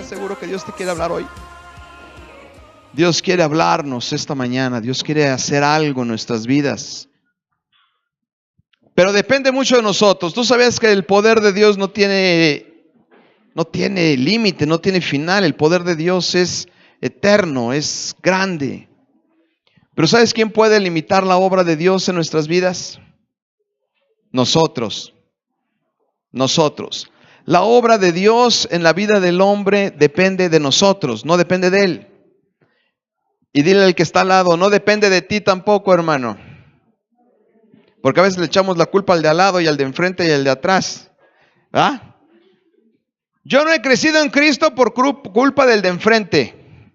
¿Estás seguro que Dios te quiere hablar hoy? Dios quiere hablarnos esta mañana. Dios quiere hacer algo en nuestras vidas. Pero depende mucho de nosotros. Tú sabes que el poder de Dios no tiene límite, no tiene final. El poder de Dios es eterno, es grande. Pero ¿sabes quién puede limitar la obra de Dios en nuestras vidas? Nosotros. La obra de Dios en la vida del hombre depende de nosotros, no depende de Él. Y dile al que está al lado, no depende de ti tampoco, hermano. Porque a veces le echamos la culpa al de al lado y al de enfrente y al de atrás. ¿Ah? Yo no he crecido en Cristo por culpa del de enfrente.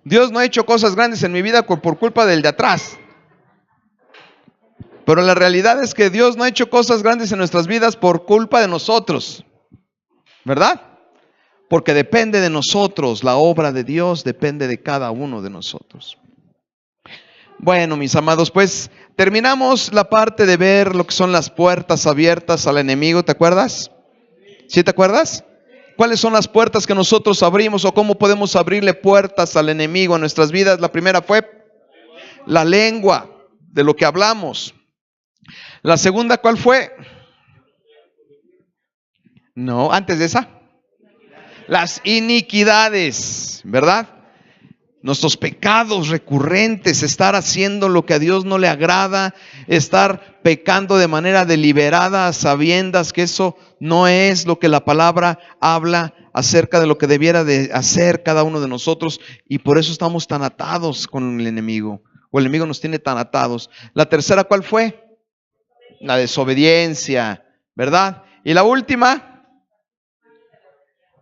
Dios no ha hecho cosas grandes en mi vida por culpa del de atrás. Pero la realidad es que Dios no ha hecho cosas grandes en nuestras vidas por culpa de nosotros. ¿Verdad? Porque depende de nosotros. La obra de Dios depende de cada uno de nosotros. Bueno, mis amados, pues terminamos la parte de ver lo que son las puertas abiertas al enemigo. ¿Te acuerdas? ¿Sí te acuerdas? ¿Cuáles son las puertas que nosotros abrimos o cómo podemos abrirle puertas al enemigo en nuestras vidas? La primera fue la lengua, de lo que hablamos. La segunda, ¿cuál fue? No, antes de esa. Las iniquidades, ¿verdad? Nuestros pecados recurrentes, estar haciendo lo que a Dios no le agrada, estar pecando de manera deliberada, a sabiendas que eso no es lo que la palabra habla acerca de lo que debiera de hacer cada uno de nosotros, y por eso estamos tan atados con el enemigo, o el enemigo nos tiene tan atados. La tercera, ¿cuál fue? La desobediencia, ¿verdad? Y la última,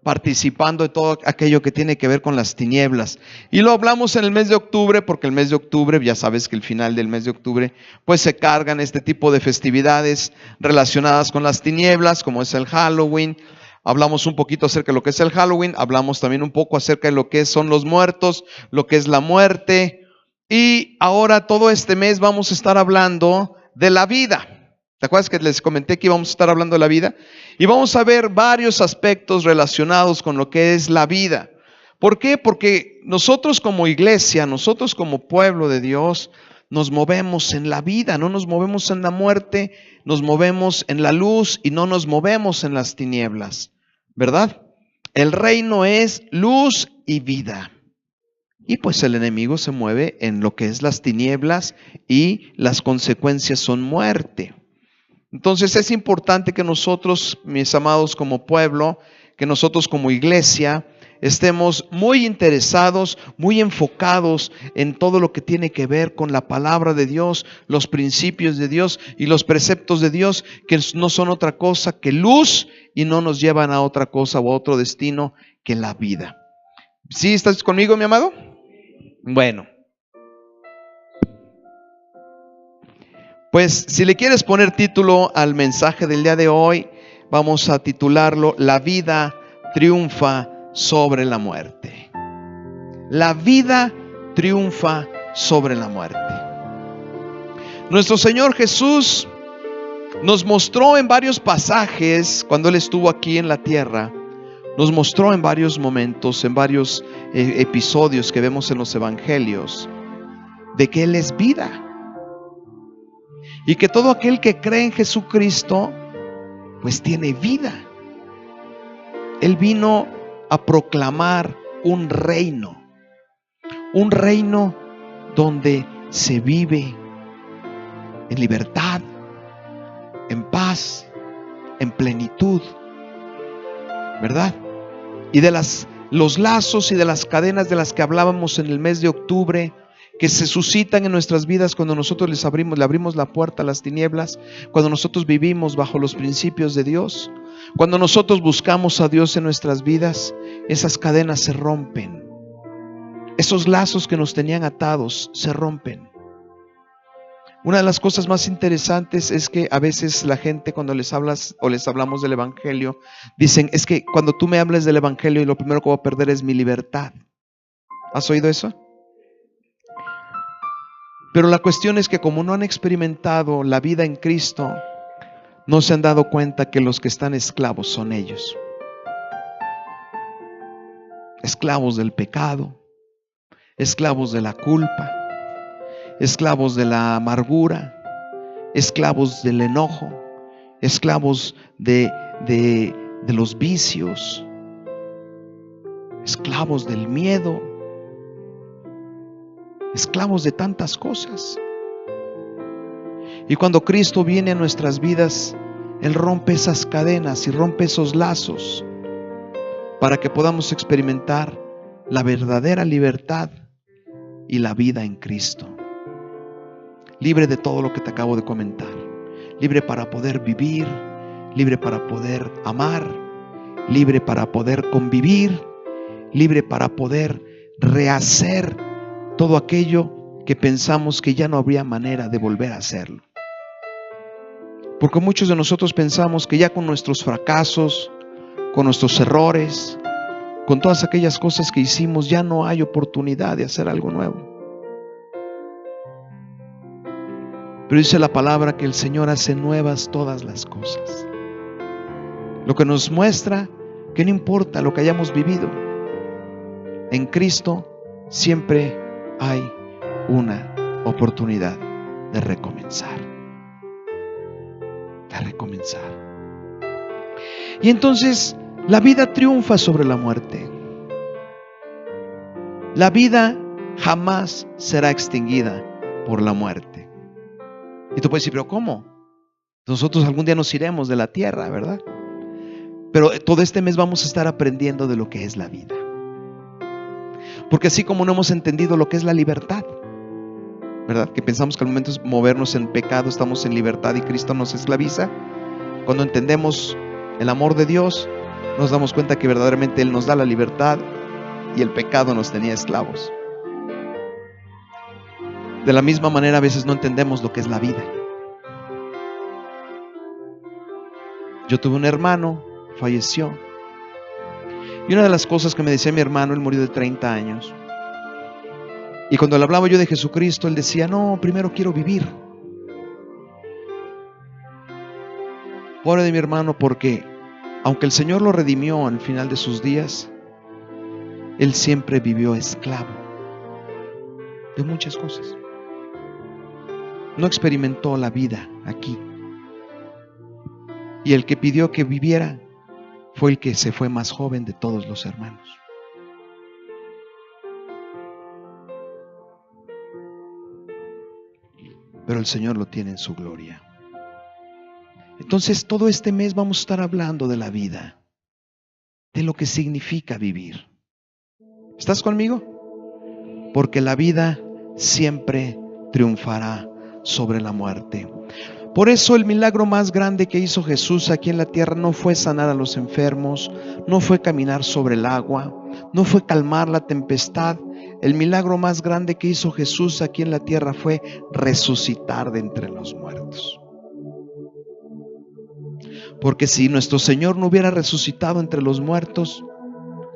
participando de todo aquello que tiene que ver con las tinieblas. Y lo hablamos en el mes de octubre, porque el mes de octubre, ya sabes que el final del mes de octubre, pues se cargan este tipo de festividades relacionadas con las tinieblas, como es el Halloween. Hablamos un poquito acerca de lo que es el Halloween, hablamos también un poco acerca de lo que son los muertos, lo que es la muerte. Y ahora todo este mes vamos a estar hablando de la vida. ¿Te acuerdas que les comenté que íbamos a estar hablando de la vida? Y vamos a ver varios aspectos relacionados con lo que es la vida. ¿Por qué? Porque nosotros como iglesia, nosotros como pueblo de Dios, nos movemos en la vida, no nos movemos en la muerte, nos movemos en la luz y no nos movemos en las tinieblas, ¿verdad? El reino es luz y vida. Y pues el enemigo se mueve en lo que es las tinieblas y las consecuencias son muerte. Entonces es importante que nosotros, mis amados, como pueblo, que nosotros como iglesia, estemos muy interesados, muy enfocados en todo lo que tiene que ver con la palabra de Dios, los principios de Dios y los preceptos de Dios, que no son otra cosa que luz y no nos llevan a otra cosa o a otro destino que la vida. ¿Sí estás conmigo, mi amado? Bueno. Pues si le quieres poner título al mensaje del día de hoy, vamos a titularlo La vida triunfa sobre la muerte. La vida triunfa sobre la muerte. Nuestro Señor Jesús nos mostró en varios pasajes, cuando Él estuvo aquí en la tierra, nos mostró en varios momentos, en varios episodios que vemos en los evangelios, de que Él es vida. Y que todo aquel que cree en Jesucristo, pues tiene vida. Él vino a proclamar un reino donde se vive en libertad, en paz, en plenitud, ¿verdad? Y de los lazos y de las cadenas de las que hablábamos en el mes de octubre, que se suscitan en nuestras vidas cuando nosotros le abrimos la puerta a las tinieblas, cuando nosotros vivimos bajo los principios de Dios, cuando nosotros buscamos a Dios en nuestras vidas, esas cadenas se rompen. Esos lazos que nos tenían atados se rompen. Una de las cosas más interesantes es que a veces la gente, cuando les hablas o les hablamos del evangelio, dicen, es que cuando tú me hables del evangelio, lo primero que voy a perder es mi libertad. ¿Has oído eso? Pero la cuestión es que como no han experimentado la vida en Cristo, no se han dado cuenta que los que están esclavos son ellos. esclavos del pecado, esclavos de la culpa, esclavos de la amargura, esclavos del enojo, esclavos de los vicios, esclavos del miedo, esclavos de tantas cosas. Y cuando Cristo viene a nuestras vidas, Él rompe esas cadenas y rompe esos lazos para que podamos experimentar la verdadera libertad y la vida en Cristo. Libre de todo lo que te acabo de comentar. Libre para poder vivir, libre para poder amar, libre para poder convivir, libre para poder rehacer todo aquello que pensamos que ya no habría manera de volver a hacerlo. Porque muchos de nosotros pensamos que ya con nuestros fracasos, con nuestros errores, con todas aquellas cosas que hicimos, ya no hay oportunidad de hacer algo nuevo. Pero dice la palabra que el Señor hace nuevas todas las cosas. Lo que nos muestra que no importa lo que hayamos vivido, en Cristo siempre hay una oportunidad de recomenzar. Y entonces la vida triunfa sobre la muerte. La vida jamás será extinguida por la muerte. Y tú puedes decir, pero ¿cómo? Nosotros algún día nos iremos de la tierra, ¿verdad? Pero todo este mes vamos a estar aprendiendo de lo que es la vida. Porque así como no hemos entendido lo que es la libertad, ¿verdad? Que pensamos que al momento de movernos en pecado estamos en libertad y Cristo nos esclaviza. Cuando entendemos el amor de Dios, nos damos cuenta que verdaderamente Él nos da la libertad y el pecado nos tenía esclavos. De la misma manera, a veces no entendemos lo que es la vida. Yo tuve un hermano, falleció. Y una de las cosas que me decía mi hermano, él murió de 30 años. Y cuando le hablaba yo de Jesucristo, él decía, no, primero quiero vivir. Pobre de mi hermano, porque aunque el Señor lo redimió al final de sus días, él siempre vivió esclavo de muchas cosas. No experimentó la vida aquí. Y el que pidió que viviera fue el que se fue más joven de todos los hermanos. Pero el Señor lo tiene en su gloria. Entonces todo este mes vamos a estar hablando de la vida, de lo que significa vivir. ¿Estás conmigo? Porque la vida siempre triunfará sobre la muerte. Por eso el milagro más grande que hizo Jesús aquí en la tierra no fue sanar a los enfermos, no fue caminar sobre el agua, no fue calmar la tempestad. El milagro más grande que hizo Jesús aquí en la tierra fue resucitar de entre los muertos. Porque si nuestro Señor no hubiera resucitado entre los muertos,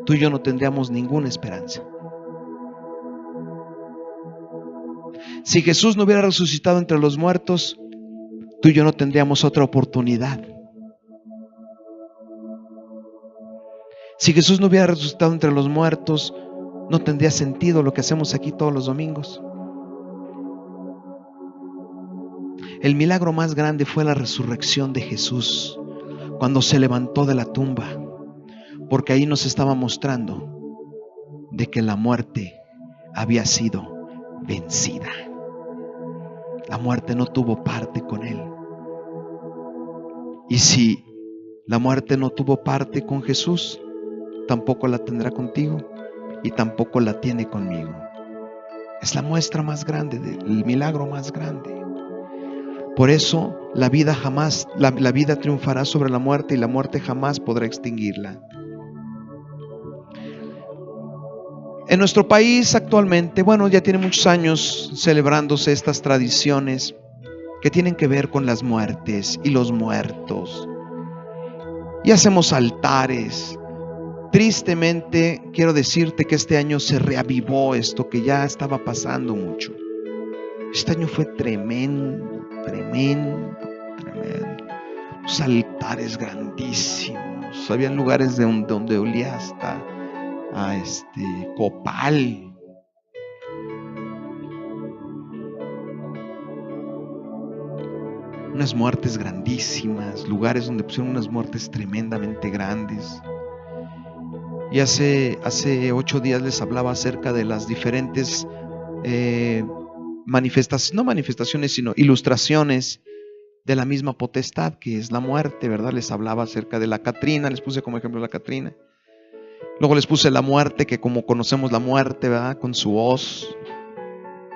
tú y yo no tendríamos ninguna esperanza. Si Jesús no hubiera resucitado entre los muertos, tú y yo no tendríamos otra oportunidad. Si Jesús no hubiera resucitado entre los muertos, no tendría sentido lo que hacemos aquí todos los domingos. El milagro más grande fue la resurrección de Jesús, cuando se levantó de la tumba, porque ahí nos estaba mostrando de que la muerte había sido vencida. La muerte no tuvo parte con Él. Y si la muerte no tuvo parte con Jesús, tampoco la tendrá contigo y tampoco la tiene conmigo. Es la muestra más grande, el milagro más grande. Por eso la vida triunfará sobre la muerte y la muerte jamás podrá extinguirla. En nuestro país actualmente, ya tiene muchos años celebrándose estas tradiciones que tienen que ver con las muertes y los muertos. Y hacemos altares. Tristemente, quiero decirte que este año se reavivó esto que ya estaba pasando mucho. Este año fue tremendo. Los altares grandísimos. Habían lugares donde olía copal. Unas muertes grandísimas, lugares donde pusieron unas muertes tremendamente grandes. Y hace 8 días les hablaba acerca de las diferentes no manifestaciones, sino ilustraciones de la misma potestad que es la muerte, ¿verdad? Les hablaba acerca de la Catrina, les puse como ejemplo la Catrina. Luego les puse la muerte, que como conocemos la muerte, ¿verdad? Con su hoz.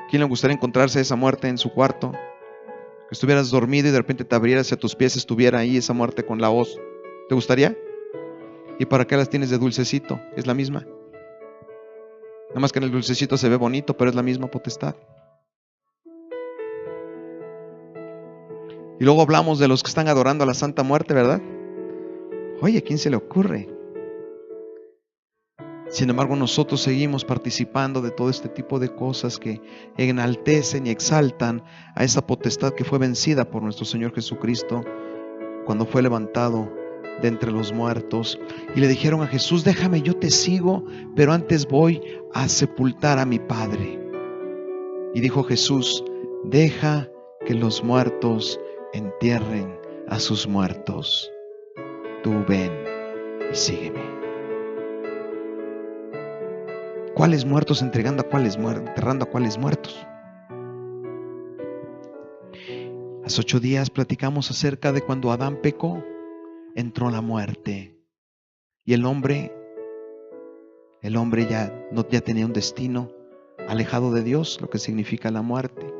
¿Quién le gustaría encontrarse esa muerte en su cuarto? Que estuvieras dormido y de repente te abrieras y a tus pies estuviera ahí esa muerte con la hoz. ¿Te gustaría? ¿Y para qué las tienes de dulcecito? Es la misma. Nada más que en el dulcecito se ve bonito, pero es la misma potestad. Y luego hablamos de los que están adorando a la Santa Muerte, ¿verdad? Oye, ¿a quién se le ocurre? Sin embargo, nosotros seguimos participando de todo este tipo de cosas que enaltecen y exaltan a esa potestad que fue vencida por nuestro Señor Jesucristo cuando fue levantado de entre los muertos. Y le dijeron a Jesús: déjame, yo te sigo, pero antes voy a sepultar a mi Padre. Y dijo Jesús: deja que los muertos entierren a sus muertos. Tú ven y sígueme. ¿Cuáles muertos enterrando a cuáles muertos? Hace 8 días platicamos acerca de cuando Adán pecó, entró la muerte. Y el hombre ya tenía un destino alejado de Dios, lo que significa la muerte.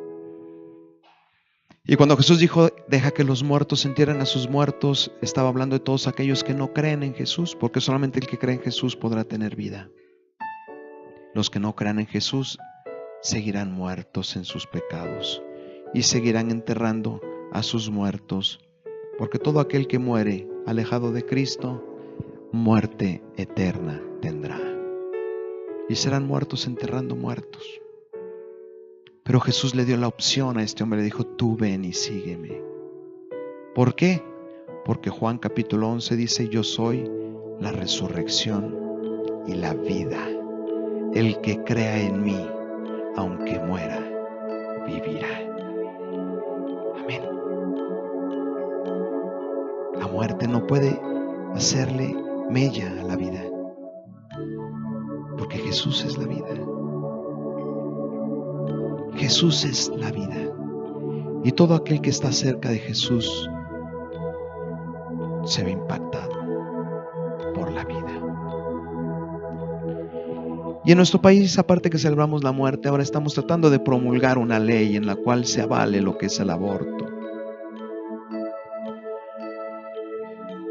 Y cuando Jesús dijo: deja que los muertos entierren a sus muertos, estaba hablando de todos aquellos que no creen en Jesús, porque solamente el que cree en Jesús podrá tener vida. Los que no crean en Jesús seguirán muertos en sus pecados y seguirán enterrando a sus muertos, porque todo aquel que muere alejado de Cristo, muerte eterna tendrá. Y serán muertos enterrando muertos. Pero Jesús le dio la opción a este hombre, le dijo: tú ven y sígueme. ¿Por qué? Porque Juan capítulo 11 dice: yo soy la resurrección y la vida. El que crea en mí, aunque muera, vivirá. Amén. La muerte no puede hacerle mella a la vida, porque Jesús es la vida. Jesús es la vida. Y todo aquel que está cerca de Jesús se ve impactado por la vida. Y en nuestro país, aparte que celebramos la muerte, ahora estamos tratando de promulgar una ley en la cual se avale lo que es el aborto.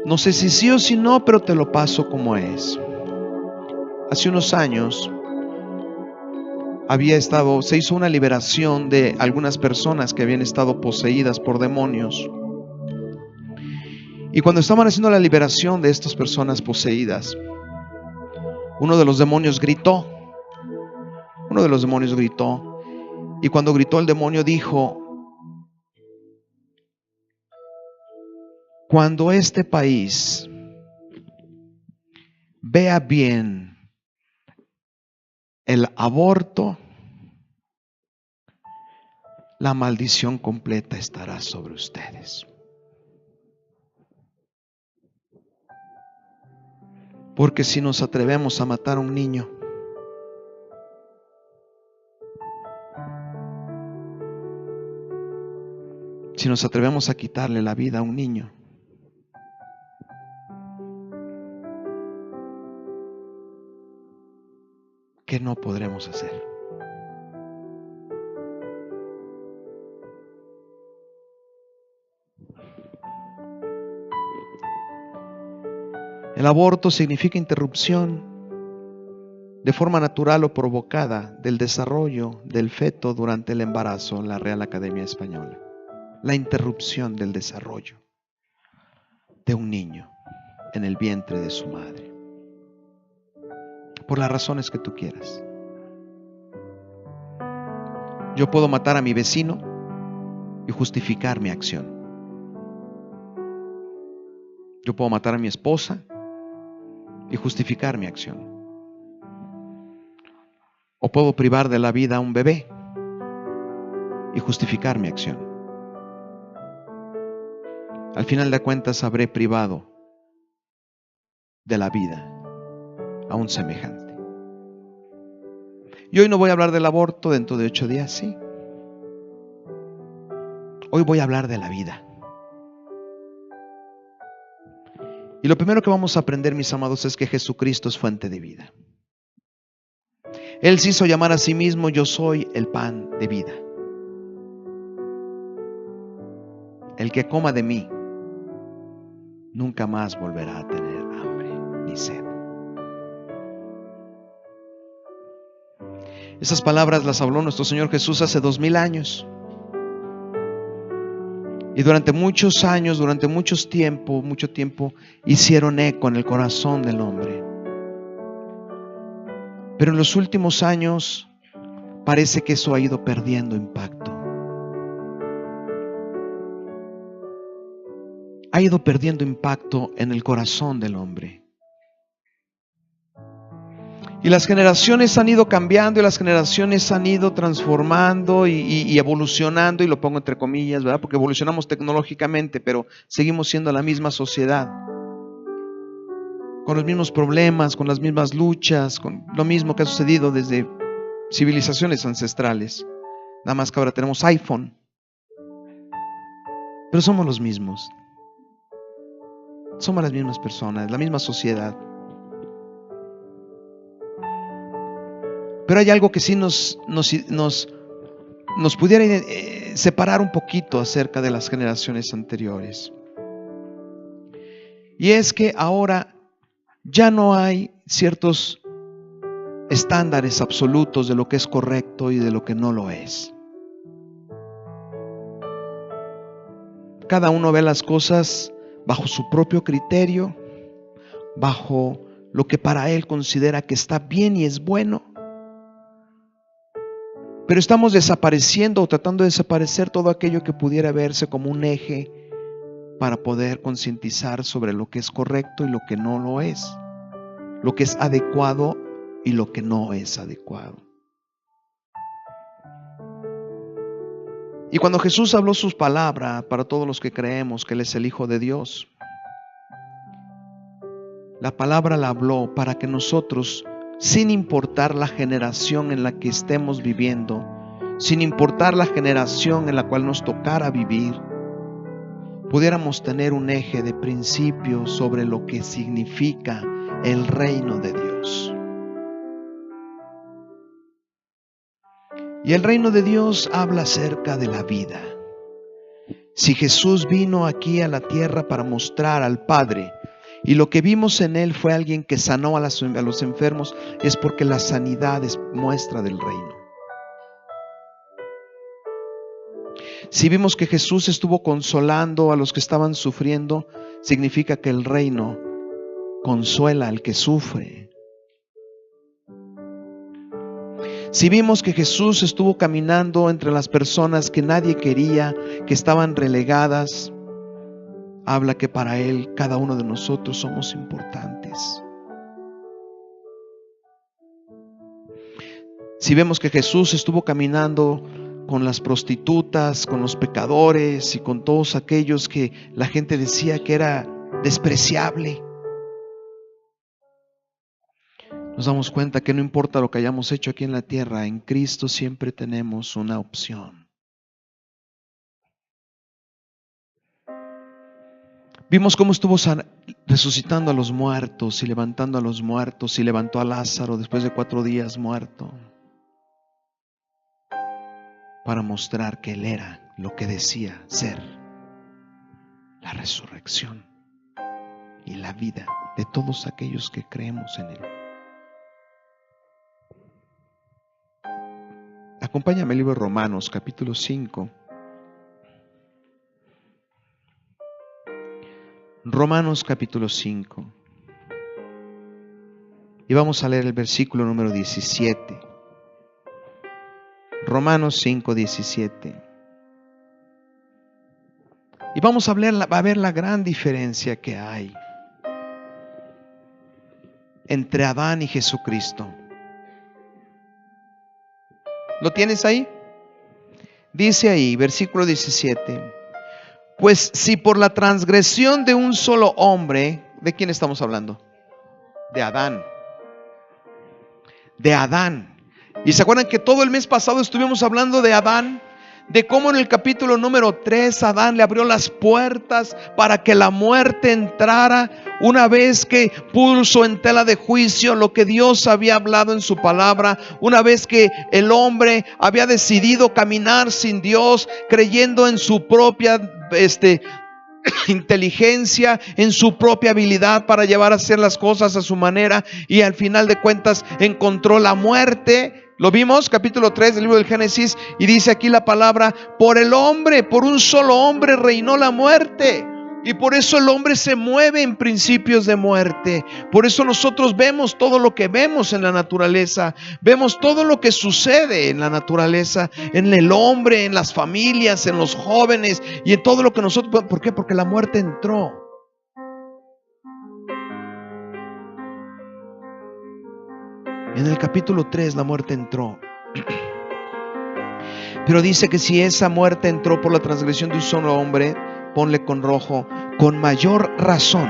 No sé si sí o si no, pero te lo paso como es. Hace unos años se hizo una liberación de algunas personas que habían estado poseídas por demonios. Y cuando estaban haciendo la liberación de estas personas poseídas, uno de los demonios gritó. Y cuando gritó, el demonio dijo: cuando este país vea bien el aborto, la maldición completa estará sobre ustedes. Porque si nos atrevemos a matar a un niño, si nos atrevemos a quitarle la vida a un niño, ¿qué no podremos hacer? El aborto significa interrupción de forma natural o provocada del desarrollo del feto durante el embarazo, la Real Academia Española. La interrupción del desarrollo de un niño en el vientre de su madre, por las razones que tú quieras. Yo puedo matar a mi vecino y justificar mi acción. Yo puedo matar a mi esposa y justificar mi acción. O puedo privar de la vida a un bebé y justificar mi acción. Al final de cuentas habré privado de la vida a un semejante. Y hoy no voy a hablar del aborto, dentro de 8 días sí. Hoy voy a hablar de la vida. Y lo primero que vamos a aprender, mis amados, es que Jesucristo es fuente de vida. Él se hizo llamar a sí mismo: yo soy el pan de vida. El que coma de mí nunca más volverá a tener hambre ni sed. Esas palabras las habló nuestro Señor Jesús hace 2000 años. Y durante muchos años, durante mucho tiempo, hicieron eco en el corazón del hombre. Pero en los últimos años parece que eso ha ido perdiendo impacto. Ha ido perdiendo impacto en el corazón del hombre. Y las generaciones han ido cambiando y las generaciones han ido transformando y evolucionando, y lo pongo entre comillas, ¿verdad? Porque evolucionamos tecnológicamente, pero seguimos siendo la misma sociedad, con los mismos problemas, con las mismas luchas, con lo mismo que ha sucedido desde civilizaciones ancestrales. Nada más que ahora tenemos iPhone, pero somos los mismos. Somos las mismas personas, la misma sociedad. Pero hay algo que sí nos pudiera separar un poquito acerca de las generaciones anteriores. Y es que ahora ya no hay ciertos estándares absolutos de lo que es correcto y de lo que no lo es. Cada uno ve las cosas bajo su propio criterio, bajo lo que para él considera que está bien y es bueno. Pero estamos desapareciendo o tratando de desaparecer todo aquello que pudiera verse como un eje para poder concientizar sobre lo que es correcto y lo que no lo es, lo que es adecuado y lo que no es adecuado. Y cuando Jesús habló sus palabras para todos los que creemos que Él es el Hijo de Dios, la palabra la habló para que nosotros, sin importar la generación en la que estemos viviendo, sin importar la generación en la cual nos tocara vivir, pudiéramos tener un eje de principios sobre lo que significa el reino de Dios. Y el reino de Dios habla acerca de la vida. Si Jesús vino aquí a la tierra para mostrar al Padre, y lo que vimos en Él fue alguien que sanó a los enfermos, es porque la sanidad es muestra del reino. Si vimos que Jesús estuvo consolando a los que estaban sufriendo, significa que el reino consuela al que sufre. Si vimos que Jesús estuvo caminando entre las personas que nadie quería, que estaban relegadas, habla que para Él cada uno de nosotros somos importantes. Si vemos que Jesús estuvo caminando con las prostitutas, con los pecadores y con todos aquellos que la gente decía que era despreciable, nos damos cuenta que no importa lo que hayamos hecho aquí en la tierra, en Cristo siempre tenemos una opción. Vimos cómo estuvo resucitando a los muertos y levantando a los muertos, y levantó a Lázaro después de 4 días muerto, para mostrar que Él era lo que decía ser: la resurrección y la vida de todos aquellos que creemos en Él. Acompáñame al libro de Romanos, capítulo 5. Romanos, capítulo 5. Y vamos a leer el versículo número 17. Romanos 5, 17. Y vamos a ver la gran diferencia que hay entre Adán y Jesucristo. ¿Lo tienes ahí? Dice ahí, versículo 17. Pues si por la transgresión de un solo hombre, ¿de quién estamos hablando? De Adán. De Adán. ¿Y se acuerdan que todo el mes pasado estuvimos hablando de Adán? De cómo en el capítulo número 3 Adán le abrió las puertas para que la muerte entrara, una vez que puso en tela de juicio lo que Dios había hablado en su palabra, una vez que el hombre había decidido caminar sin Dios, creyendo en su propia inteligencia, en su propia habilidad para llevar a hacer las cosas a su manera, y al final de cuentas encontró la muerte. Lo vimos, capítulo 3 del libro del Génesis, y dice aquí la palabra: por el hombre, por un solo hombre reinó la muerte. Y por eso el hombre se mueve en principios de muerte. Por eso nosotros vemos todo lo que vemos en la naturaleza. Vemos todo lo que sucede en la naturaleza, en el hombre, en las familias, en los jóvenes y en todo lo que nosotros... ¿Por qué? Porque la muerte entró. En el capítulo 3 la muerte entró. Pero dice que si esa muerte entró por la transgresión de un solo hombre, ponle con rojo, con mayor razón.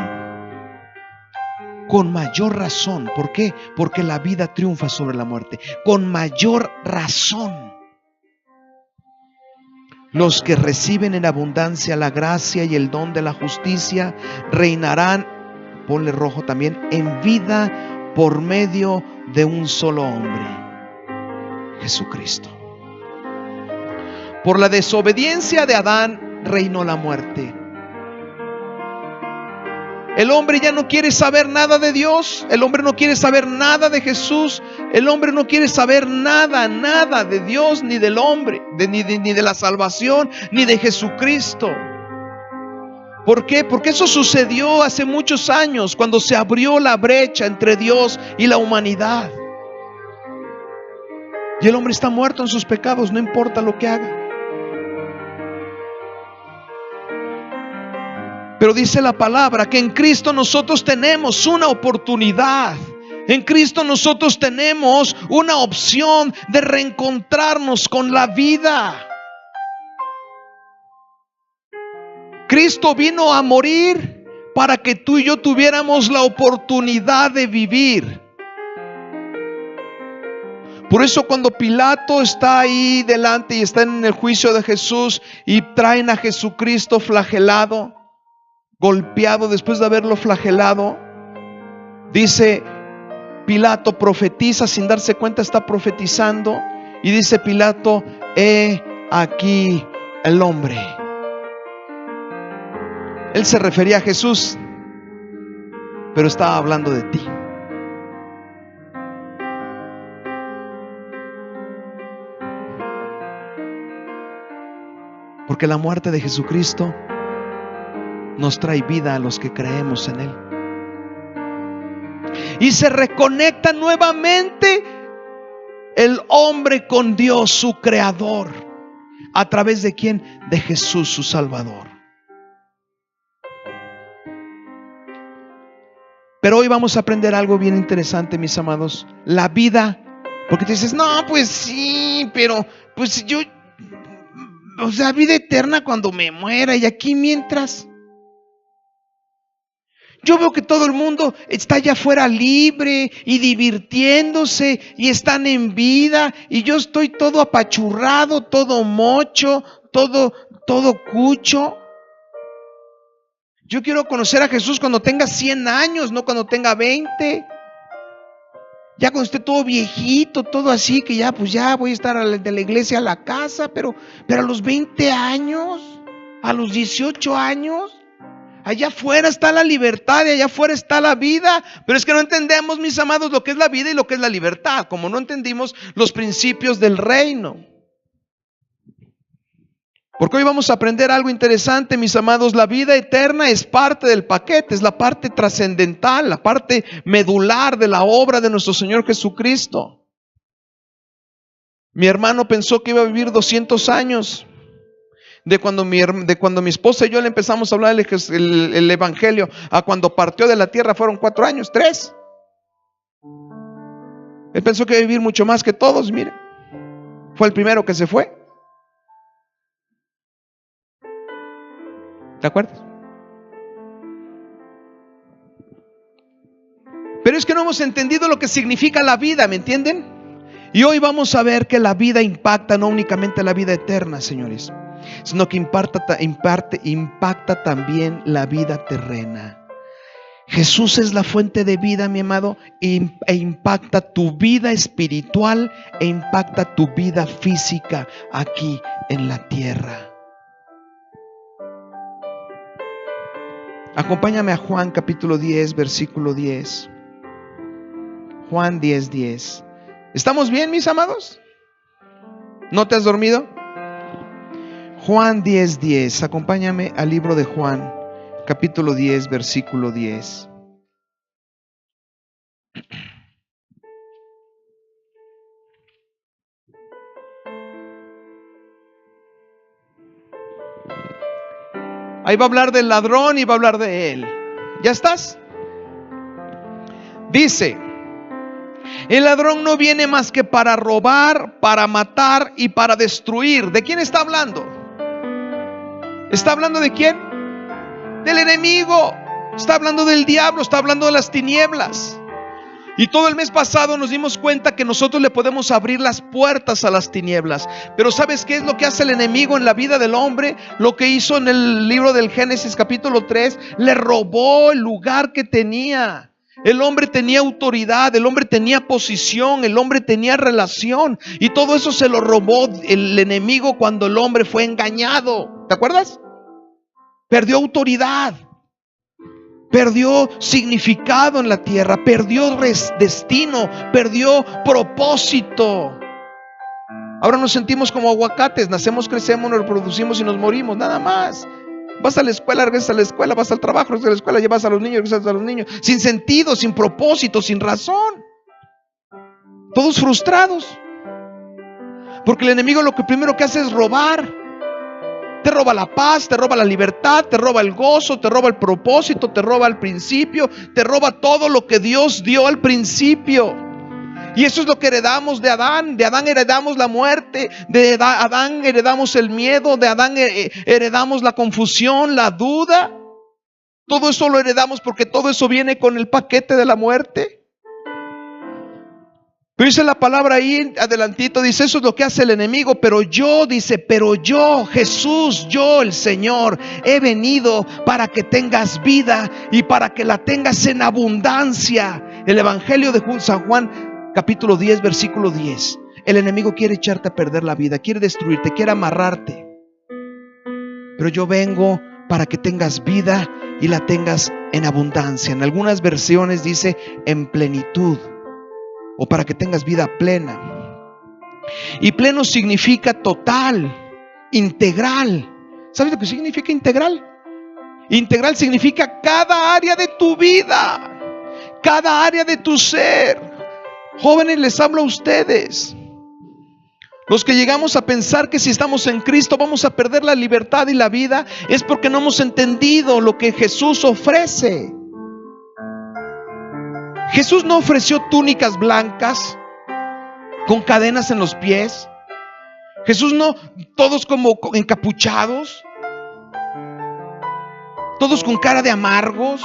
Con mayor razón. ¿Por qué? Porque la vida triunfa sobre la muerte. Con mayor razón. Los que reciben en abundancia la gracia y el don de la justicia reinarán, ponle rojo también, en vida por medio de un solo hombre, Jesucristo. Por la desobediencia de Adán reinó la muerte. El hombre ya no quiere saber nada de Dios. El hombre no quiere saber nada de Jesús. El hombre no quiere saber nada de Dios, ni del hombre, ni de la salvación, ni de Jesucristo. ¿Por qué? Porque eso sucedió hace muchos años, cuando se abrió la brecha entre Dios y la humanidad. Y el hombre está muerto en sus pecados, no importa lo que haga. Pero dice la palabra que en Cristo nosotros tenemos una oportunidad. En Cristo nosotros tenemos una opción de reencontrarnos con la vida. Cristo vino a morir para que tú y yo tuviéramos la oportunidad de vivir. Por eso cuando Pilato está ahí delante y está en el juicio de Jesús y traen a Jesucristo flagelado, golpeado, después de haberlo flagelado, dice Pilato, profetiza sin darse cuenta, está profetizando, y dice Pilato: he aquí el hombre. Él se refería a Jesús, pero estaba hablando de ti. Porque la muerte de Jesucristo nos trae vida a los que creemos en Él. Y se reconecta nuevamente el hombre con Dios, su creador. ¿A través de quién? De Jesús, su Salvador. Pero hoy vamos a aprender algo bien interesante, mis amados. La vida, porque te dices: no, pues sí, pero pues yo, o sea, vida eterna cuando me muera, y aquí mientras. Yo veo que todo el mundo está allá afuera libre y divirtiéndose y están en vida, y yo estoy todo apachurrado, todo mocho, todo cucho. Yo quiero conocer a Jesús cuando tenga 100 años, no cuando tenga 20. Ya cuando esté todo viejito, todo así, que ya pues ya voy a estar de la iglesia a la casa, pero a los 20 años, a los 18 años, allá afuera está la libertad y allá afuera está la vida. Pero es que no entendemos, mis amados, lo que es la vida y lo que es la libertad, como no entendimos los principios del reino. Porque hoy vamos a aprender algo interesante, mis amados. La vida eterna es parte del paquete, es la parte trascendental, la parte medular de la obra de nuestro Señor Jesucristo. Mi hermano pensó que iba a vivir 200 años. De cuando mi esposa y yo le empezamos a hablar el evangelio a cuando partió de la tierra fueron 4 años, 3. Él pensó que iba a vivir mucho más que todos, miren. fue el primero que se fue. ¿Te acuerdas? Pero es que no hemos entendido lo que significa la vida, ¿me entienden? Y hoy vamos a ver que la vida impacta no únicamente la vida eterna, señores, sino que impacta también la vida terrena. Jesús es la fuente de vida, mi amado, e impacta tu vida espiritual e impacta tu vida física aquí en la tierra. Acompáñame a Juan capítulo 10, versículo 10. Juan 10, 10. ¿Estamos bien, mis amados? ¿No te has dormido? Juan 10, 10. Acompáñame al libro de Juan, capítulo 10, versículo 10. Ahí va a hablar del ladrón y va a hablar de él. ¿Ya estás? Dice: el ladrón no viene más que para robar, para matar y para destruir. ¿De quién está hablando? ¿Está hablando de quién? Del enemigo. Está hablando del diablo, está hablando de las tinieblas. Y todo el mes pasado nos dimos cuenta que nosotros le podemos abrir las puertas a las tinieblas. Pero ¿sabes qué es lo que hace el enemigo en la vida del hombre? Lo que hizo en el libro del Génesis capítulo 3, le robó el lugar que tenía. El hombre tenía autoridad, el hombre tenía posición, el hombre tenía relación. Y todo eso se lo robó el enemigo cuando el hombre fue engañado. ¿Te acuerdas? Perdió autoridad. Perdió significado en la tierra, perdió destino, perdió propósito. Ahora nos sentimos como aguacates, nacemos, crecemos, nos reproducimos y nos morimos, nada más. Vas a la escuela, regresas a la escuela, vas al trabajo, regresas a la escuela, llevas a los niños, regresas a los niños, sin sentido, sin propósito, sin razón. Todos frustrados. Porque el enemigo lo que primero que hace es robar. Te roba la paz, te roba la libertad, te roba el gozo, te roba el propósito, te roba el principio, te roba todo lo que Dios dio al principio. Y eso es lo que heredamos de Adán. De Adán heredamos la muerte, de Adán heredamos el miedo, de Adán heredamos la confusión, la duda. Todo eso lo heredamos porque todo eso viene con el paquete de la muerte. Pero dice la palabra ahí adelantito, dice: eso es lo que hace el enemigo. Pero yo, dice, pero yo, Jesús, yo el Señor, he venido para que tengas vida y para que la tengas en abundancia. El Evangelio de San Juan capítulo 10, versículo 10. El enemigo quiere echarte a perder la vida, quiere destruirte, quiere amarrarte. Pero yo vengo para que tengas vida y la tengas en abundancia. En algunas versiones dice en plenitud, o para que tengas vida plena. Y pleno significa total, integral. ¿Sabes lo que significa integral? Integral significa cada área de tu vida, cada área de tu ser. Jóvenes, les hablo a ustedes. Los que llegamos a pensar que si estamos en Cristo vamos a perder la libertad y la vida, es porque no hemos entendido lo que Jesús ofrece. Jesús no ofreció túnicas blancas con cadenas en los pies. Jesús no, todos como encapuchados, todos con cara de amargos.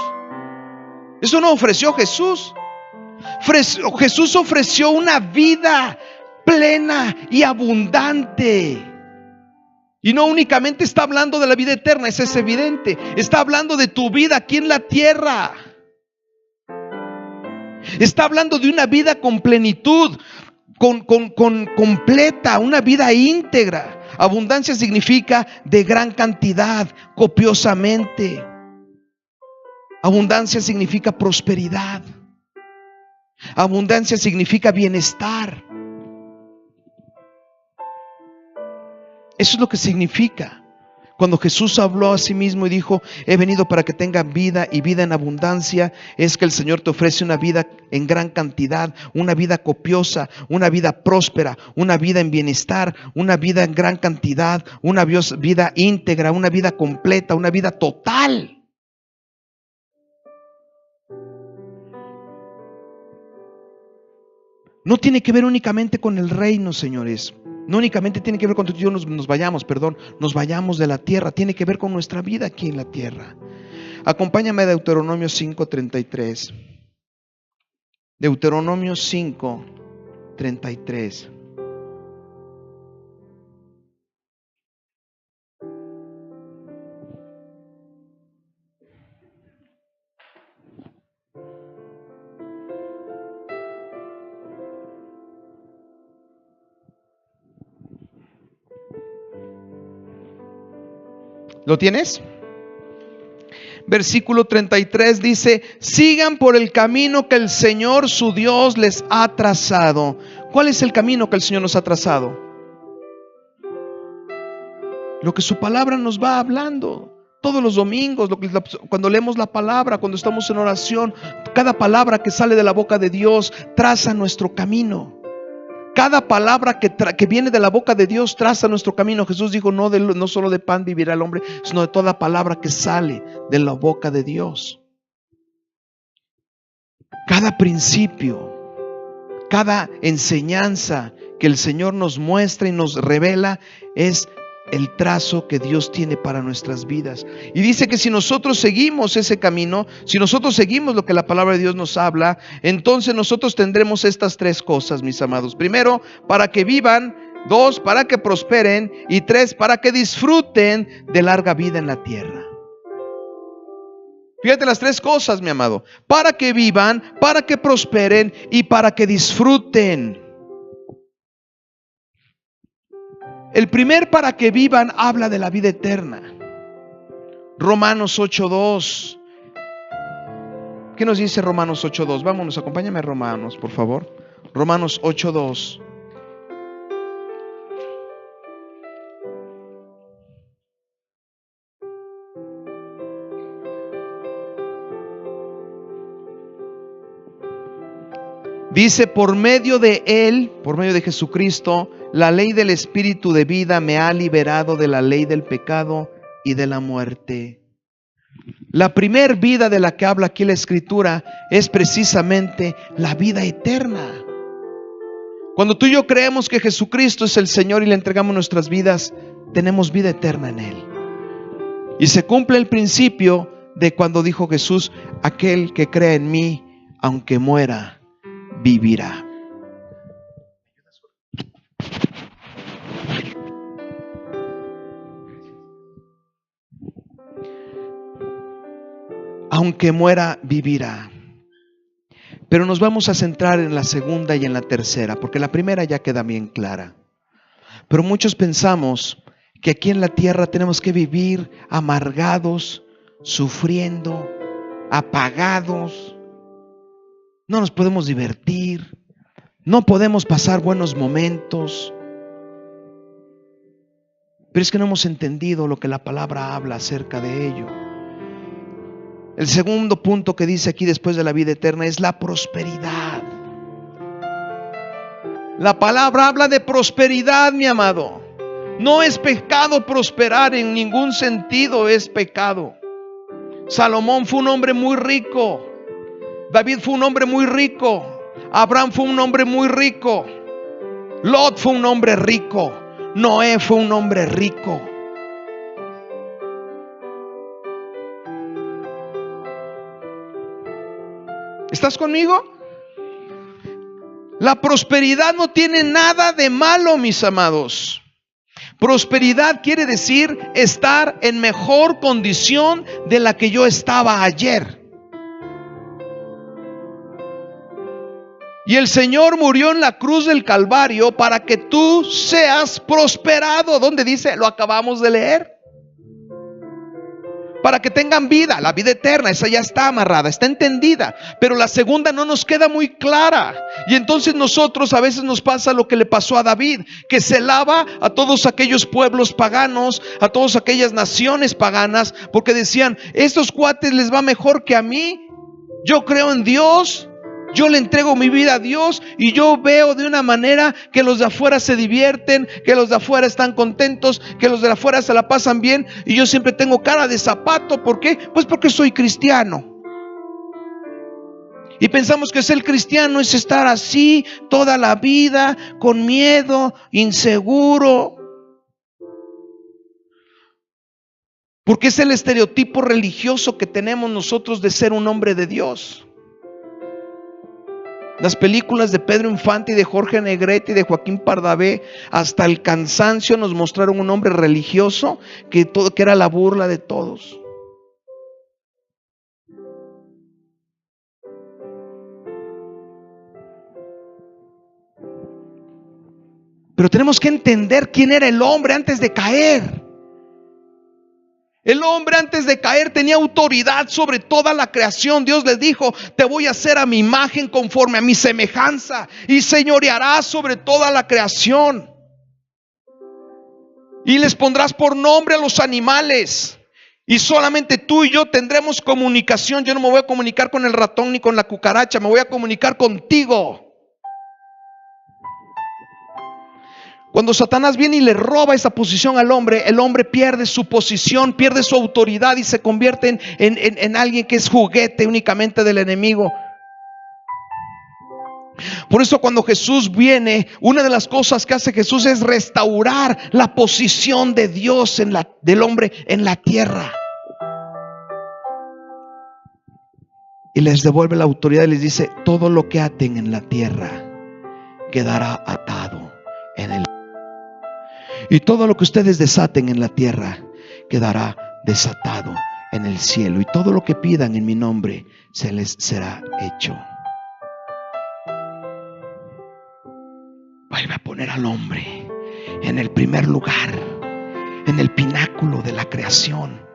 Eso no ofreció Jesús. Jesús ofreció una vida plena y abundante. Y no únicamente está hablando de la vida eterna, eso es evidente. Está hablando de tu vida aquí en la tierra. Está hablando de una vida con plenitud, completa, una vida íntegra. Abundancia significa de gran cantidad, copiosamente. Abundancia significa prosperidad. Abundancia significa bienestar. Eso es lo que significa. Cuando Jesús habló a sí mismo y dijo: he venido para que tengan vida y vida en abundancia, es que el Señor te ofrece una vida en gran cantidad, una vida copiosa, una vida próspera, una vida en bienestar, una vida en gran cantidad, una vida íntegra, una vida completa, una vida total. No tiene que ver únicamente con el reino, señores. No únicamente tiene que ver con que yo nos vayamos, nos vayamos de la tierra, tiene que ver con nuestra vida aquí en la tierra. Acompáñame a Deuteronomio 5:33. Deuteronomio 5:33. ¿Lo tienes? Versículo 33 dice: sigan por el camino que el Señor su Dios les ha trazado. ¿Cuál es el camino que el Señor nos ha trazado? Lo que su palabra nos va hablando todos los domingos, cuando leemos la palabra, cuando estamos en oración, cada palabra que sale de la boca de Dios traza nuestro camino. Cada palabra que viene de la boca de Dios traza nuestro camino. Jesús dijo: no solo de pan vivirá el hombre, sino de toda palabra que sale de la boca de Dios. Cada principio, cada enseñanza que el Señor nos muestra y nos revela es el trazo que Dios tiene para nuestras vidas. Y dice que si nosotros seguimos ese camino, si nosotros seguimos lo que la palabra de Dios nos habla, entonces nosotros tendremos estas tres cosas, mis amados. Primero, para que vivan. Dos, para que prosperen. Y tres, para que disfruten de larga vida en la tierra. Fíjate las tres cosas, mi amado: para que vivan, para que prosperen y para que disfruten. El primer para que vivan habla de la vida eterna. Romanos 8:2. ¿Qué nos dice Romanos 8:2? Vámonos, acompáñame a Romanos, por favor. Romanos 8:2. Dice: por medio de Él, por medio de Jesucristo, la ley del Espíritu de vida me ha liberado de la ley del pecado y de la muerte. La primer vida de la que habla aquí la Escritura es precisamente la vida eterna. Cuando tú y yo creemos que Jesucristo es el Señor y le entregamos nuestras vidas, tenemos vida eterna en Él. Y se cumple el principio de cuando dijo Jesús: aquel que crea en mí, aunque muera, vivirá. Aunque muera, vivirá. Pero nos vamos a centrar en la segunda y en la tercera, porque la primera ya queda bien clara. Pero muchos pensamos que aquí en la tierra tenemos que vivir amargados, sufriendo, apagados. No nos podemos divertir, no podemos pasar buenos momentos. Pero es que no hemos entendido lo que la palabra habla acerca de ello. El segundo punto que dice aquí después de la vida eterna es la prosperidad. La palabra habla de prosperidad, mi amado. No es pecado prosperar, en ningún sentido es pecado. Salomón fue un hombre muy rico. David fue un hombre muy rico. Abraham fue un hombre muy rico. Lot fue un hombre rico. Noé fue un hombre rico. ¿Estás conmigo? La prosperidad no tiene nada de malo, mis amados. Prosperidad quiere decir estar en mejor condición de la que yo estaba ayer. Y el Señor murió en la cruz del Calvario para que tú seas prosperado. ¿Dónde dice? Lo acabamos de leer. Para que tengan vida, la vida eterna, esa ya está amarrada, está entendida. Pero la segunda no nos queda muy clara. Y entonces nosotros a veces nos pasa lo que le pasó a David, que se lava a todos aquellos pueblos paganos, a todas aquellas naciones paganas, porque decían: estos cuates les va mejor que a mí. Yo creo en Dios. Yo le entrego mi vida a Dios y yo veo de una manera que los de afuera se divierten, que los de afuera están contentos, que los de afuera se la pasan bien, y yo siempre tengo cara de zapato. ¿Por qué? Pues porque soy cristiano. Y pensamos que ser cristiano es estar así toda la vida, con miedo, inseguro. Porque es el estereotipo religioso que tenemos nosotros de ser un hombre de Dios. Las películas de Pedro Infante y de Jorge Negrete y de Joaquín Pardavé hasta el cansancio nos mostraron un hombre religioso que era la burla de todos. Pero tenemos que entender quién era el hombre antes de caer. El hombre antes de caer tenía autoridad sobre toda la creación. Dios les dijo: te voy a hacer a mi imagen, conforme a mi semejanza, y señorearás sobre toda la creación. Y les pondrás por nombre a los animales. Y solamente tú y yo tendremos comunicación. Yo no me voy a comunicar con el ratón ni con la cucaracha, me voy a comunicar contigo. Cuando Satanás viene y le roba esa posición al hombre, el hombre pierde su posición, pierde su autoridad y se convierte en alguien que es juguete únicamente del enemigo. Por eso cuando Jesús viene, una de las cosas que hace Jesús es restaurar la posición de Dios del hombre en la tierra. Y les devuelve la autoridad y les dice: todo lo que aten en la tierra quedará atado en el cielo. Y todo lo que ustedes desaten en la tierra quedará desatado en el cielo. Y todo lo que pidan en mi nombre se les será hecho. Vuelve a poner al hombre en el primer lugar, en el pináculo de la creación.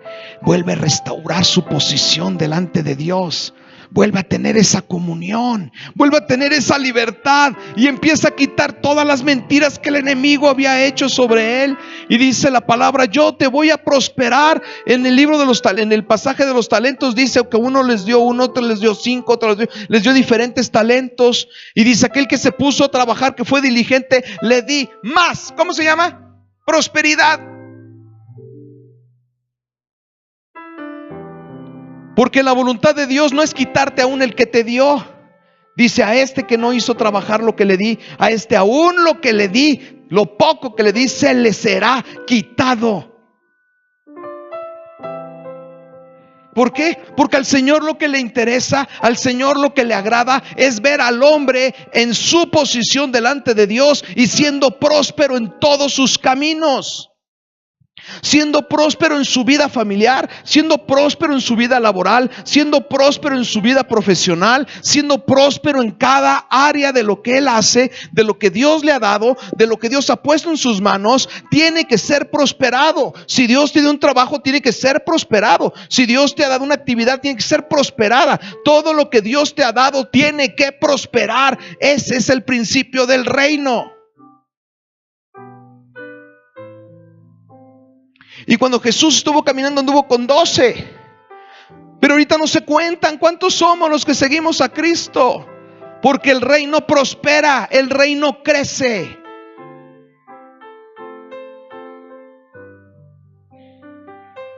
Vuelve a restaurar su posición delante de Dios. Vuelve a tener esa comunión, vuelve a tener esa libertad y empieza a quitar todas las mentiras que el enemigo había hecho sobre él. Y dice la palabra: yo te voy a prosperar. En el libro de en el pasaje de los talentos dice que uno les dio uno, otro les dio 5, otro les dio diferentes talentos. Y dice: aquel que se puso a trabajar, que fue diligente, le di más. ¿Cómo se llama? Prosperidad. Porque la voluntad de Dios no es quitarte aún el que te dio. Dice: a este que no hizo trabajar lo que le di, a este aún lo que le di, lo poco que le di, se le será quitado. ¿Por qué? Porque al Señor lo que le interesa, al Señor lo que le agrada es ver al hombre en su posición delante de Dios y siendo próspero en todos sus caminos. Siendo próspero en su vida familiar, siendo próspero en su vida laboral, siendo próspero en su vida profesional, siendo próspero en cada área de lo que él hace, de lo que Dios le ha dado, de lo que Dios ha puesto en sus manos. Tiene que ser prosperado. Si Dios te dio un trabajo, tiene que ser prosperado. Si Dios te ha dado una actividad, tiene que ser prosperada. Todo lo que Dios te ha dado tiene que prosperar. Ese es el principio del reino. Y cuando Jesús estuvo caminando, anduvo con 12. Pero ahorita no se cuentan. ¿Cuántos somos los que seguimos a Cristo? Porque el reino prospera, el reino crece.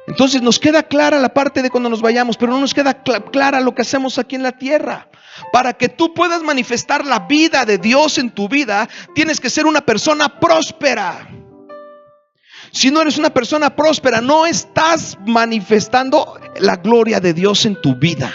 Entonces nos queda clara la parte de cuando nos vayamos, pero no nos queda clara lo que hacemos aquí en la tierra. Para que tú puedas manifestar la vida de Dios en tu vida, tienes que ser una persona próspera. Si no eres una persona próspera, no estás manifestando la gloria de Dios en tu vida.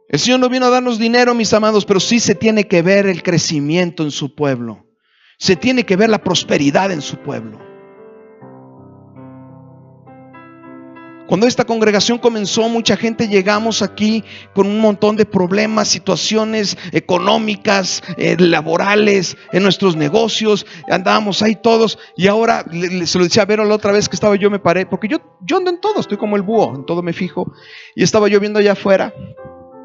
El Señor no vino a darnos dinero, mis amados, pero sí se tiene que ver el crecimiento en su pueblo. Se tiene que ver la prosperidad en su pueblo. Cuando esta congregación comenzó, mucha gente llegamos aquí con un montón de problemas, situaciones económicas, laborales, en nuestros negocios. Andábamos ahí todos. Y ahora se lo decía a Vero la otra vez que estaba yo, me paré, porque yo ando en todo, estoy como el búho, en todo me fijo. Y estaba yo viendo allá afuera.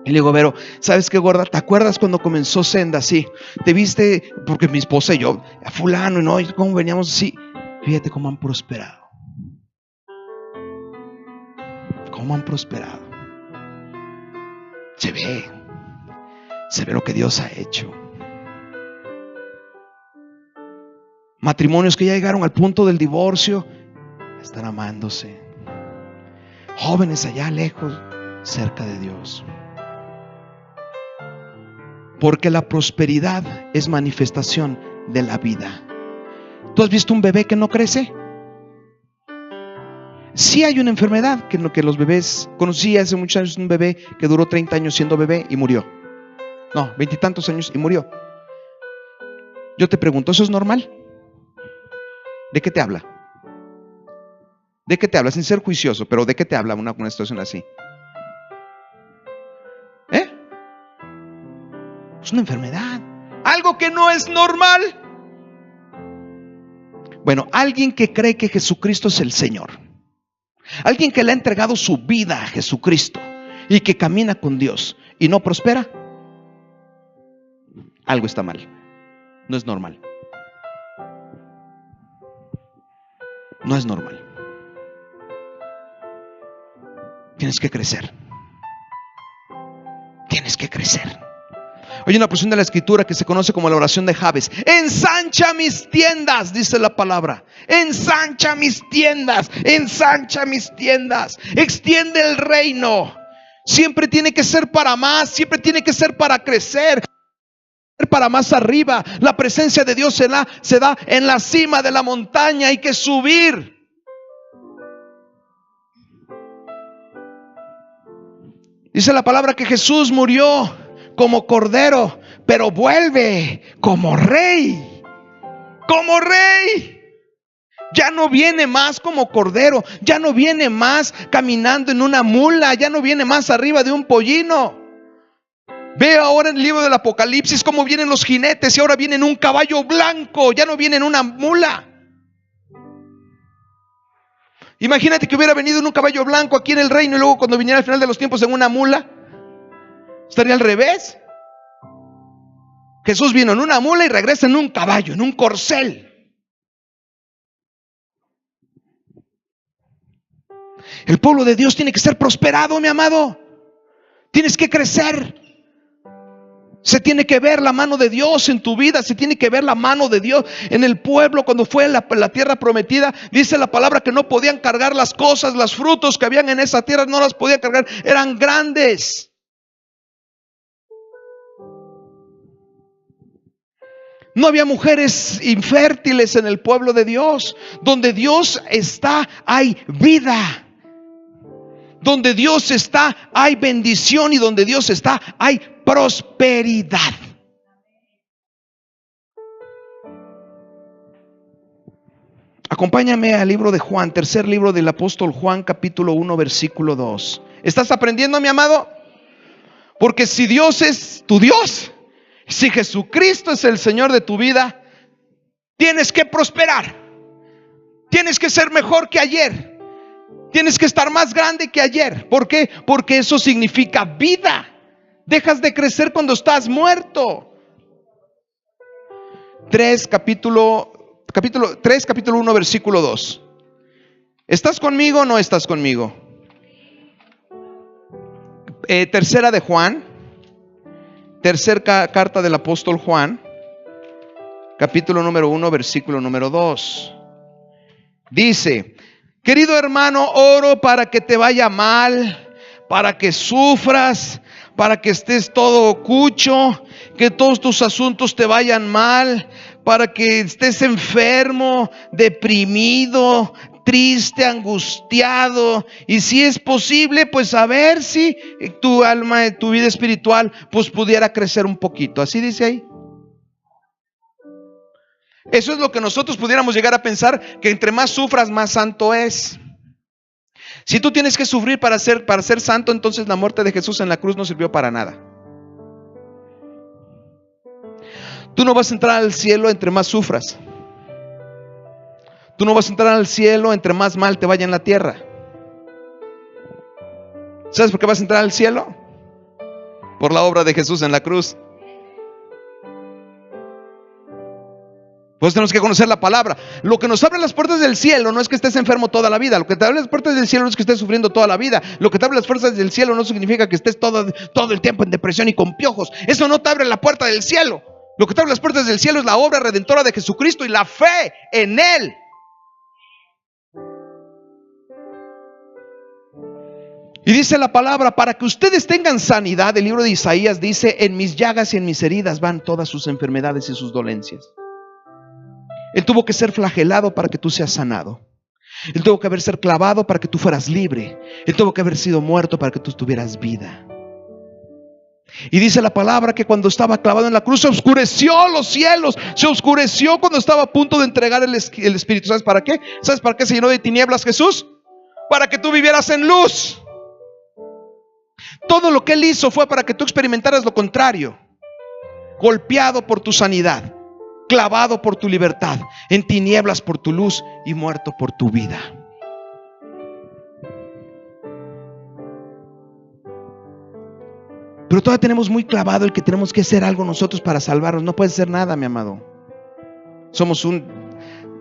Y le digo: Vero, ¿sabes qué, gorda? ¿Te acuerdas cuando comenzó Senda? Sí, te viste, porque mi esposa y yo, a fulano, ¿no? Y cómo veníamos así. Fíjate cómo han prosperado. Cómo han prosperado. Se ve lo que Dios ha hecho. Matrimonios que ya llegaron al punto del divorcio Están amándose. Jóvenes allá lejos, cerca de Dios. Porque la prosperidad es manifestación de la vida. ¿Tú has visto un bebé que no crece? Sí hay una enfermedad que los bebés... Conocí hace muchos años un bebé que duró 30 años siendo bebé y murió. No, 20 y tantos años y murió. Yo te pregunto, ¿eso es normal? ¿De qué te habla? ¿De qué te habla? Sin ser juicioso, pero ¿de qué te habla una situación así? Es una enfermedad. Algo que no es normal. Bueno, alguien que cree que Jesucristo es el Señor, alguien que le ha entregado su vida a Jesucristo y que camina con Dios y no prospera, algo está mal. No es normal. No es normal. Tienes que crecer. Tienes que crecer. Hay una porción de la escritura que se conoce como la oración de Jabes. Ensancha mis tiendas, dice la palabra. Ensancha mis tiendas, ensancha mis tiendas. Extiende el reino. Siempre tiene que ser para más, siempre tiene que ser para crecer, para más arriba. La presencia de Dios se da en la cima de la montaña. Hay que subir. Dice la palabra que Jesús murió como cordero, pero vuelve como rey. Como rey. Ya no viene más como cordero, ya no viene más caminando en una mula, ya no viene más arriba de un pollino. Ve ahora en el libro del Apocalipsis cómo vienen los jinetes y ahora vienen un caballo blanco, ya no vienen una mula. Imagínate que hubiera venido en un caballo blanco aquí en el reino y luego cuando viniera al final de los tiempos en una mula. Estaría al revés. Jesús vino en una mula y regresa en un caballo, en un corcel. El pueblo de Dios tiene que ser prosperado, mi amado. Tienes que crecer. Se tiene que ver la mano de Dios en tu vida. Se tiene que ver la mano de Dios en el pueblo. Cuando fue la tierra prometida, dice la palabra que no podían cargar las cosas. Los frutos que habían en esa tierra no las podían cargar. Eran grandes. No había mujeres infértiles en el pueblo de Dios. Donde Dios está, hay vida. Donde Dios está, hay bendición. Y donde Dios está, hay prosperidad. Acompáñame al libro de Juan, tercer libro del apóstol Juan, capítulo 1, versículo 2. ¿Estás aprendiendo, mi amado? Porque si Dios es tu Dios, si Jesucristo es el Señor de tu vida, tienes que prosperar. Tienes que ser mejor que ayer. Tienes que estar más grande que ayer. ¿Por qué? Porque eso significa vida. Dejas de crecer cuando estás muerto. 3, capítulo 1, versículo 2. ¿Estás conmigo o no estás conmigo? Tercera de Juan. Tercera carta del apóstol Juan. Capítulo número 1, versículo número 2. Dice: querido hermano, oro para que te vaya mal, para que sufras, para que estés todo cucho, que todos tus asuntos te vayan mal, para que estés enfermo, deprimido, triste, angustiado, y si es posible, pues a ver si tu alma, tu vida espiritual, pues pudiera crecer un poquito. Así dice ahí. Eso es lo que nosotros pudiéramos llegar a pensar, que entre más sufras, más santo es. Si tú tienes que sufrir para ser santo, entonces la muerte de Jesús en la cruz no sirvió para nada. Tú no vas a entrar al cielo entre más sufras. Tú no vas a entrar al cielo entre más mal te vaya en la tierra. ¿Sabes por qué vas a entrar al cielo? Por la obra de Jesús en la cruz. Pues tenemos que conocer la palabra. Lo que nos abre las puertas del cielo no es que estés enfermo toda la vida. Lo que te abre las puertas del cielo no es que estés sufriendo toda la vida. Lo que te abre las puertas del cielo no significa que estés todo el tiempo en depresión y con piojos. Eso no te abre la puerta del cielo. Lo que te abre las puertas del cielo es la obra redentora de Jesucristo y la fe en Él. Y dice la palabra, para que ustedes tengan sanidad. El libro de Isaías dice, en mis llagas y en mis heridas van todas sus enfermedades y sus dolencias. Él tuvo que ser flagelado para que tú seas sanado. Él tuvo que haber sido clavado para que tú fueras libre. Él tuvo que haber sido muerto para que tú tuvieras vida. Y dice la palabra que cuando estaba clavado en la cruz se oscureció los cielos, se oscureció cuando estaba a punto de entregar el Espíritu. ¿Sabes para qué? ¿Sabes para qué se llenó de tinieblas Jesús? Para que tú vivieras en luz. Todo lo que Él hizo fue para que tú experimentaras lo contrario. Golpeado por tu sanidad, clavado por tu libertad, en tinieblas por tu luz y muerto por tu vida. Pero todavía tenemos muy clavado el que tenemos que hacer algo nosotros para salvarnos. No puedes hacer nada, mi amado.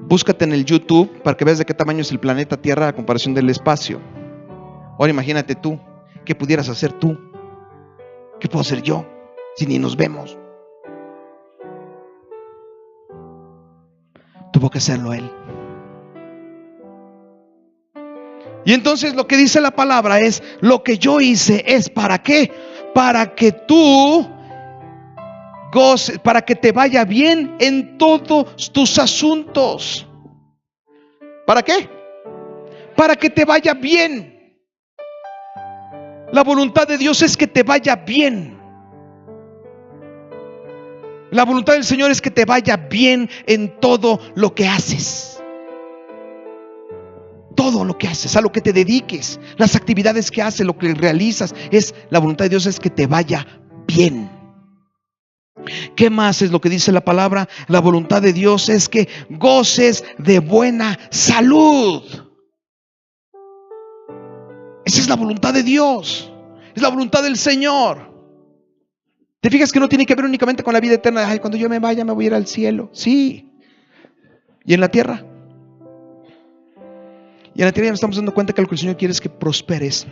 Búscate en el YouTube para que veas de qué tamaño es el planeta Tierra a comparación del espacio. Ahora imagínate tú, ¿qué pudieras hacer tú? ¿Qué puedo hacer yo si ni nos vemos? Tuvo que hacerlo Él. Y entonces lo que dice la palabra es, lo que yo hice es ¿para qué? Para que tú goces, para que te vaya bien en todos tus asuntos. ¿Para qué? Para que te vaya bien. La voluntad de Dios es que te vaya bien. La voluntad del Señor es que te vaya bien en todo lo que haces. Todo lo que haces, a lo que te dediques, las actividades que haces, lo que realizas, la voluntad de Dios es que te vaya bien. ¿Qué más es lo que dice la palabra? La voluntad de Dios es que goces de buena salud. Esa es la voluntad de Dios, es la voluntad del Señor. ¿Te fijas que no tiene que ver únicamente con la vida eterna? Ay, cuando yo me vaya me voy a ir al cielo. Sí. ¿Y en la tierra? Y en la tierra ya nos estamos dando cuenta que lo que el Señor quiere es que prosperes,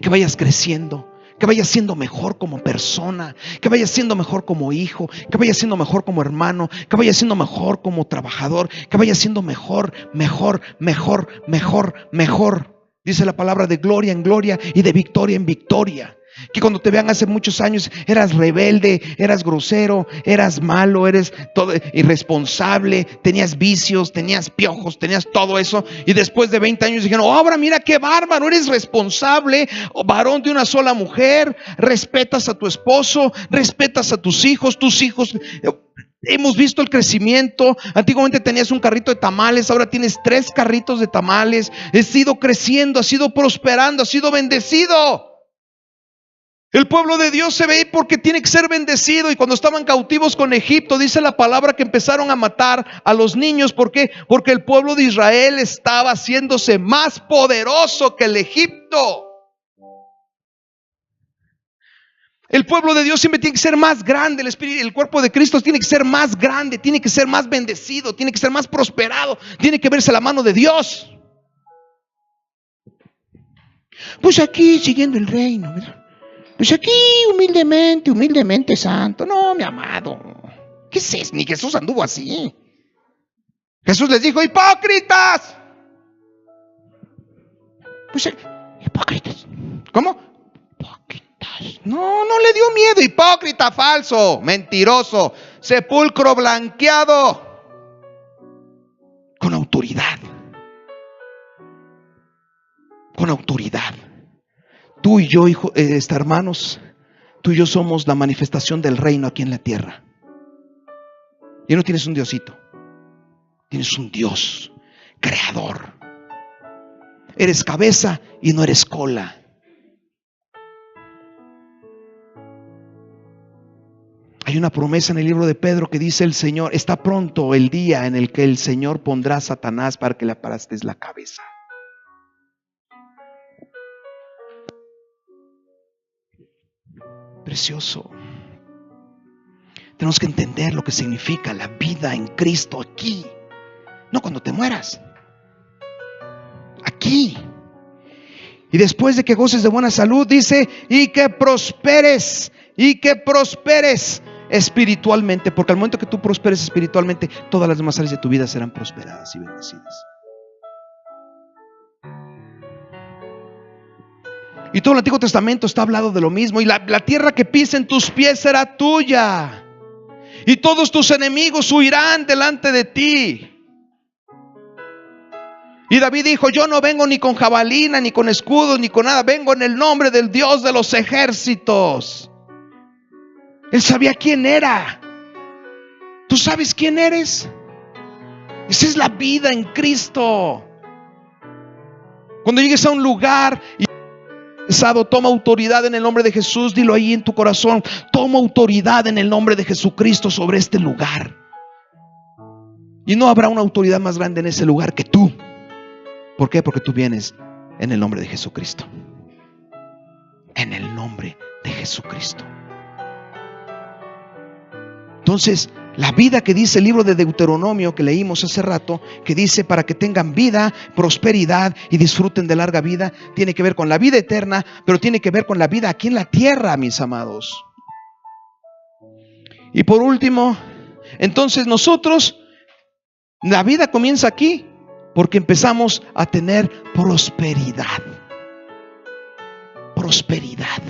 que vayas creciendo, que vayas siendo mejor como persona, que vayas siendo mejor como hijo, que vayas siendo mejor como hermano, que vayas siendo mejor como trabajador, que vayas siendo mejor. Dice la palabra, de gloria en gloria y de victoria en victoria. Que cuando te vean hace muchos años eras rebelde, eras grosero, eras malo, eres todo irresponsable, tenías vicios, tenías piojos, tenías todo eso, y después de 20 años dijeron, oh, ahora mira qué bárbaro, eres responsable, varón de una sola mujer, respetas a tu esposo, respetas a tus hijos. Hemos visto el crecimiento. Antiguamente tenías un carrito de tamales, ahora tienes 3 carritos de tamales. Has ido creciendo, has ido prosperando, has sido bendecido. El pueblo de Dios se ve porque tiene que ser bendecido. Y cuando estaban cautivos con Egipto, dice la palabra que empezaron a matar a los niños. ¿Por qué? Porque el pueblo de Israel estaba haciéndose más poderoso que el Egipto. El pueblo de Dios siempre tiene que ser más grande. El cuerpo de Cristo tiene que ser más grande, tiene que ser más bendecido, tiene que ser más prosperado, tiene que verse la mano de Dios. Pues aquí siguiendo el reino, ¿verdad? Pues aquí humildemente santo. No, mi amado, ¿qué es eso? Ni Jesús anduvo así. Jesús les dijo, hipócritas. Pues hipócritas. ¿Cómo? Hipócritas. No le dio miedo. Hipócrita, falso, mentiroso, sepulcro blanqueado. Con autoridad. Con autoridad. Tú y yo, hermanos, tú y yo somos la manifestación del reino aquí en la tierra. Y no tienes un diosito, tienes un Dios creador. Eres cabeza y no eres cola. Hay una promesa en el libro de Pedro que dice el Señor, está pronto el día en el que el Señor pondrá a Satanás para que le aplastes la cabeza. Precioso. Tenemos que entender lo que significa la vida en Cristo aquí. No cuando te mueras. Aquí. Y después de que goces de buena salud, dice, y que prosperes espiritualmente. Porque al momento que tú prosperes espiritualmente, todas las demás áreas de tu vida serán prosperadas y bendecidas. Y todo el Antiguo Testamento está hablado de lo mismo. Y la tierra que pisen tus pies será tuya. Y todos tus enemigos huirán delante de ti. Y David dijo: yo no vengo ni con jabalina, ni con escudos, ni con nada. Vengo en el nombre del Dios de los ejércitos. Él sabía quién era. ¿Tú sabes quién eres? Esa es la vida en Cristo. Cuando llegues a un lugar y toma autoridad en el nombre de Jesús. Dilo ahí en tu corazón: toma autoridad en el nombre de Jesucristo sobre este lugar. Y no habrá una autoridad más grande en ese lugar que tú. ¿Por qué? Porque tú vienes en el nombre de Jesucristo. En el nombre de Jesucristo. Entonces, la vida que dice el libro de Deuteronomio que leímos hace rato, que dice para que tengan vida, prosperidad y disfruten de larga vida, tiene que ver con la vida eterna, pero tiene que ver con la vida aquí en la tierra, mis amados. Y por último, entonces nosotros, la vida comienza aquí porque empezamos a tener prosperidad. Prosperidad.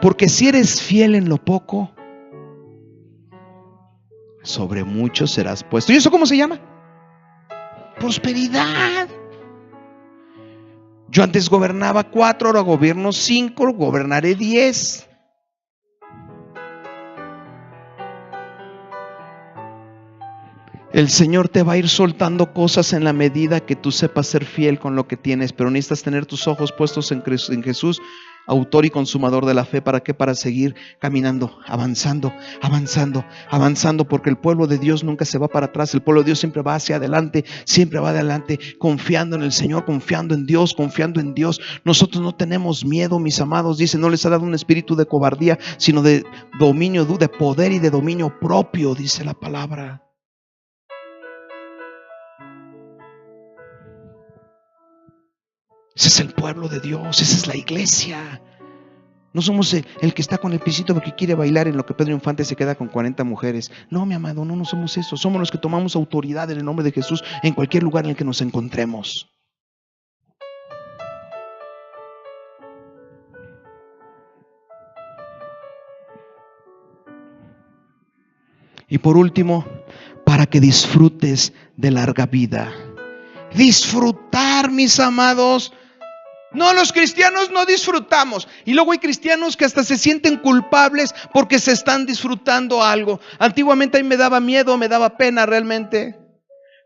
Porque si eres fiel en lo poco, sobre mucho serás puesto. ¿Y eso cómo se llama? Prosperidad. Yo antes gobernaba 4, ahora gobierno 5, gobernaré 10. El Señor te va a ir soltando cosas en la medida que tú sepas ser fiel con lo que tienes, pero necesitas tener tus ojos puestos en Jesús, autor y consumador de la fe. ¿Para qué? Para seguir caminando, avanzando, porque el pueblo de Dios nunca se va para atrás. El pueblo de Dios siempre va hacia adelante, confiando en el Señor, confiando en Dios. Nosotros no tenemos miedo, mis amados. Dice: no les ha dado un espíritu de cobardía, sino de dominio, de poder y de dominio propio, dice la palabra. Ese es el pueblo de Dios, esa es la iglesia. No somos el que está con el pisito porque quiere bailar en lo que Pedro Infante se queda con 40 mujeres. No, mi amado, no somos eso. Somos los que tomamos autoridad en el nombre de Jesús en cualquier lugar en el que nos encontremos. Y por último, para que disfrutes de larga vida. Disfrutar, mis amados. No, los cristianos no disfrutamos. Y luego hay cristianos que hasta se sienten culpables porque se están disfrutando algo. Antiguamente a mí me daba miedo, me daba pena realmente.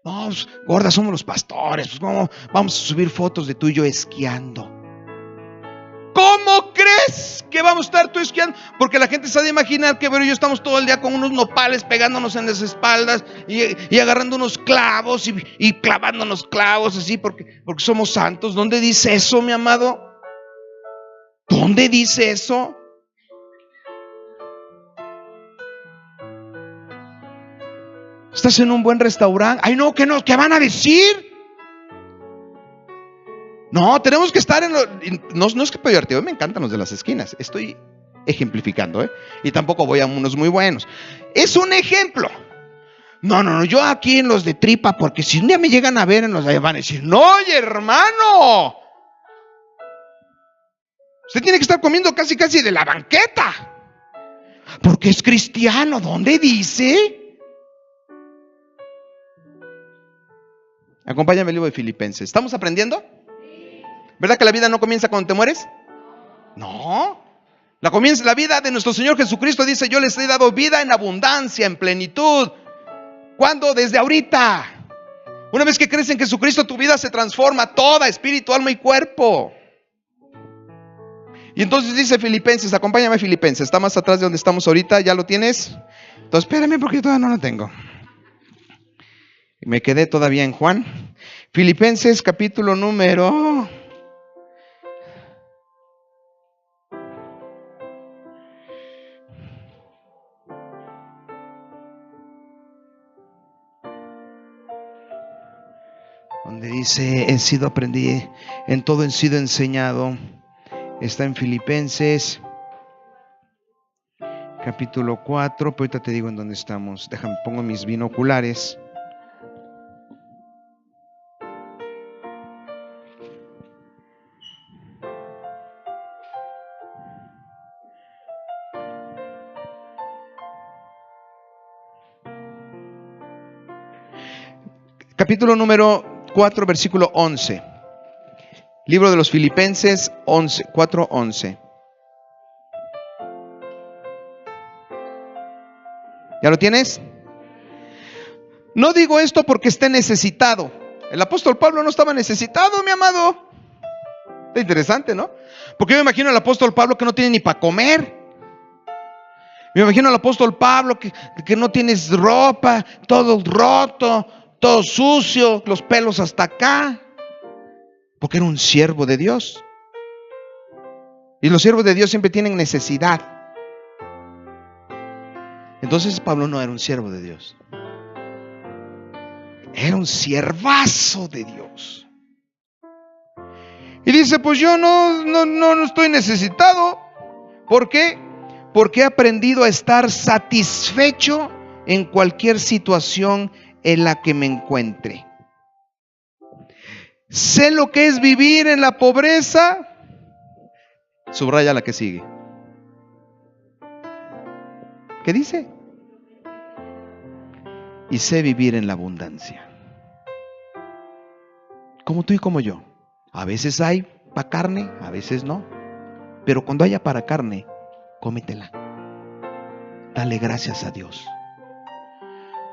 No, pues, gorda, somos los pastores. Pues, ¿cómo vamos a subir fotos de tú y yo esquiando? ¿Cómo crees que vamos a estar tú esquiando? Porque la gente se ha de imaginar que Vero y yo estamos todo el día con unos nopales pegándonos en las espaldas y agarrando unos clavos y clavándonos clavos así porque somos santos. ¿Dónde dice eso, mi amado? ¿Dónde dice eso? ¿Estás en un buen restaurante? Ay, no, ¿qué van a decir? No, tenemos que estar en no es que peyorativo, me encantan los de las esquinas. Estoy ejemplificando, y tampoco voy a unos muy buenos. Es un ejemplo. No, yo aquí en los de tripa, porque si un día me llegan a ver en los de van a decir: no, oye, hermano, usted tiene que estar comiendo casi de la banqueta, porque es cristiano. ¿Dónde dice? Acompáñame al libro de Filipenses. ¿Estamos aprendiendo? ¿Verdad que la vida no comienza cuando te mueres? No. La vida de nuestro Señor Jesucristo dice: yo les he dado vida en abundancia, en plenitud. ¿Cuándo? Desde ahorita. Una vez que crees en Jesucristo, tu vida se transforma toda, espíritu, alma y cuerpo. Y entonces dice Filipenses, acompáñame a Filipenses. Está más atrás de donde estamos ahorita, ¿ya lo tienes? Entonces espérame porque yo todavía no lo tengo. Me quedé todavía en Juan. Filipenses capítulo número... donde dice: aprendí, en todo he sido enseñado. Está en Filipenses capítulo 4, pero ahorita te digo en dónde estamos. Déjame, pongo mis binoculares. Capítulo número 4, versículo 11. Libro de los Filipenses 4:11. ¿Ya lo tienes? No digo esto porque esté necesitado. El apóstol Pablo no estaba necesitado, mi amado. Está interesante, ¿no? Porque yo me imagino al apóstol Pablo que no tiene ni para comer. Me imagino al apóstol Pablo que no tienes ropa, todo roto, todo sucio, los pelos hasta acá. Porque era un siervo de Dios. Y los siervos de Dios siempre tienen necesidad. Entonces Pablo no era un siervo de Dios. Era un siervazo de Dios. Y dice, pues yo no estoy necesitado. ¿Por qué? Porque he aprendido a estar satisfecho en cualquier situación en la que me encuentre. Sé lo que es vivir en la pobreza. Subraya la que sigue. ¿Qué dice? Y sé vivir en la abundancia. Como tú y como yo. A veces hay para carne, a veces no. Pero cuando haya para carne, cómetela. Dale gracias a Dios.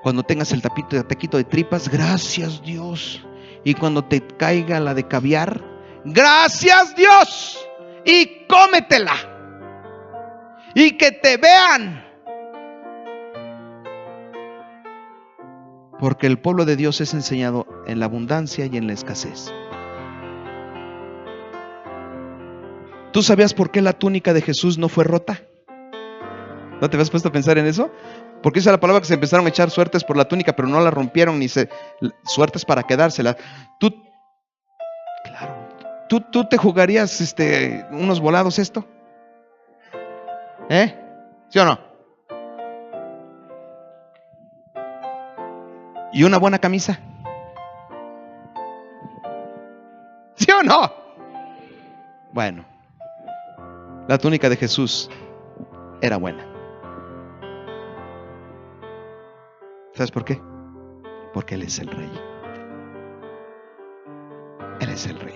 Cuando tengas el taquito de tripas, gracias Dios. Y cuando te caiga la de caviar, gracias Dios. Y cómetela. Y que te vean. Porque el pueblo de Dios es enseñado en la abundancia y en la escasez. ¿Tú sabías por qué la túnica de Jesús no fue rota? ¿No te habías puesto a pensar en eso? Porque esa es la palabra que se empezaron a echar suertes por la túnica, pero no la rompieron ni suertes para quedársela. Tú te jugarías unos volados esto, ¿sí o no? ¿Y una buena camisa? ¿Sí o no? Bueno, la túnica de Jesús era buena. ¿Sabes por qué? Porque Él es el Rey. Él es el Rey.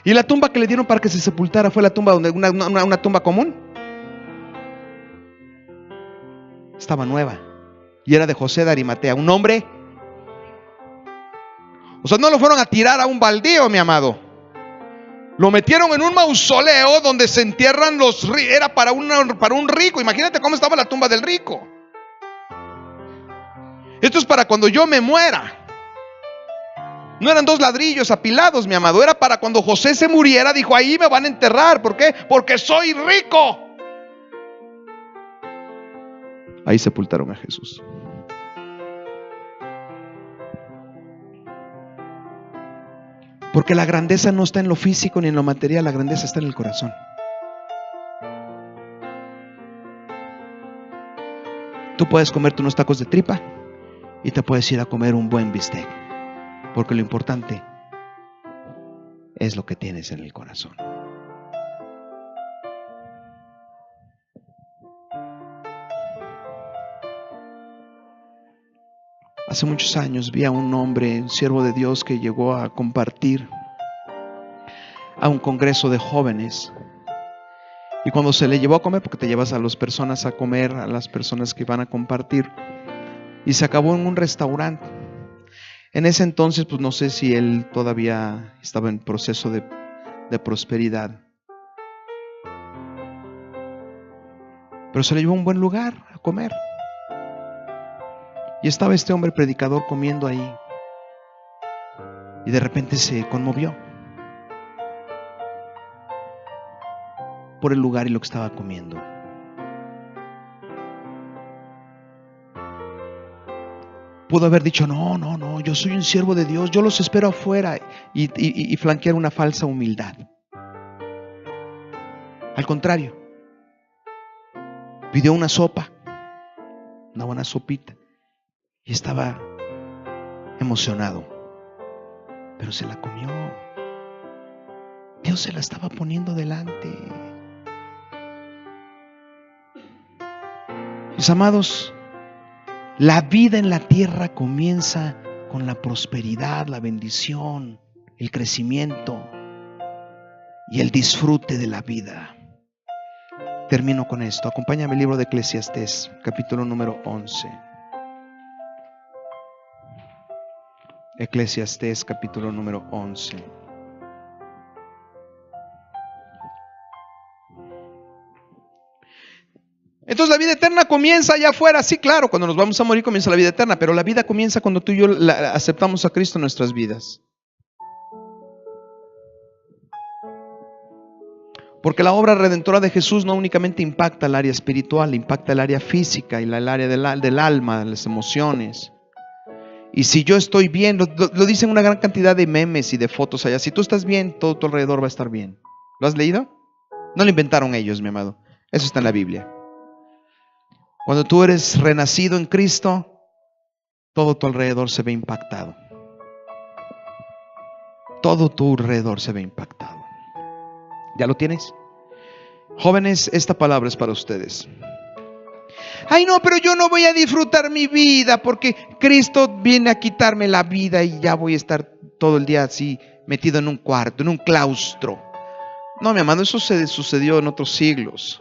Y la tumba que le dieron para que se sepultara fue la tumba donde una tumba común. Estaba nueva. Y era de José de Arimatea, un hombre. O sea, no lo fueron a tirar a un baldío, mi amado. Lo metieron en un mausoleo donde se entierran los ricos. Era para un rico. Imagínate cómo estaba la tumba del rico. Esto es para cuando yo me muera. No eran 2 ladrillos apilados, mi amado. Era para cuando José se muriera. Dijo, ahí me van a enterrar. ¿Por qué? Porque soy rico. Ahí sepultaron a Jesús. Porque la grandeza no está en lo físico ni en lo material. La grandeza está en el corazón. Tú puedes comerte unos tacos de tripa y te puedes ir a comer un buen bistec. Porque lo importante es lo que tienes en el corazón. Hace muchos años vi a un hombre, un siervo de Dios, que llegó a compartir a un congreso de jóvenes. Y cuando se le llevó a comer, porque te llevas a las personas a comer, a las personas que van a compartir, y se acabó en un restaurante. En ese entonces, pues no sé si él todavía estaba en proceso de prosperidad. Pero se le llevó a un buen lugar a comer. Y estaba este hombre predicador comiendo ahí. Y de repente se conmovió por el lugar y lo que estaba comiendo. Pudo haber dicho, no, yo soy un siervo de Dios, yo los espero afuera, y flanquear una falsa humildad. Al contrario, pidió una sopa, una buena sopita, y estaba emocionado, pero se la comió. Dios se la estaba poniendo delante. Mis amados, la vida en la tierra comienza con la prosperidad, la bendición, el crecimiento y el disfrute de la vida. Termino con esto. Acompáñame al libro de Eclesiastés, capítulo número 11. Eclesiastés, capítulo número 11. Entonces la vida eterna comienza allá afuera. Sí, claro, cuando nos vamos a morir comienza la vida eterna, pero la vida comienza cuando tú y yo aceptamos a Cristo en nuestras vidas. Porque la obra redentora de Jesús no únicamente impacta el área espiritual, impacta el área física y el área del alma, de las emociones. Y si yo estoy bien, lo dicen una gran cantidad de memes y de fotos allá. Si tú estás bien, todo tu alrededor va a estar bien. ¿Lo has leído? No lo inventaron ellos, mi amado. Eso está en la Biblia. Cuando tú eres renacido en Cristo, todo tu alrededor se ve impactado. Todo tu alrededor se ve impactado. ¿Ya lo tienes? Jóvenes, esta palabra es para ustedes. Ay, no, pero yo no voy a disfrutar mi vida porque Cristo viene a quitarme la vida y ya voy a estar todo el día así metido en un cuarto, en un claustro. No, mi amado, eso sucedió en otros siglos.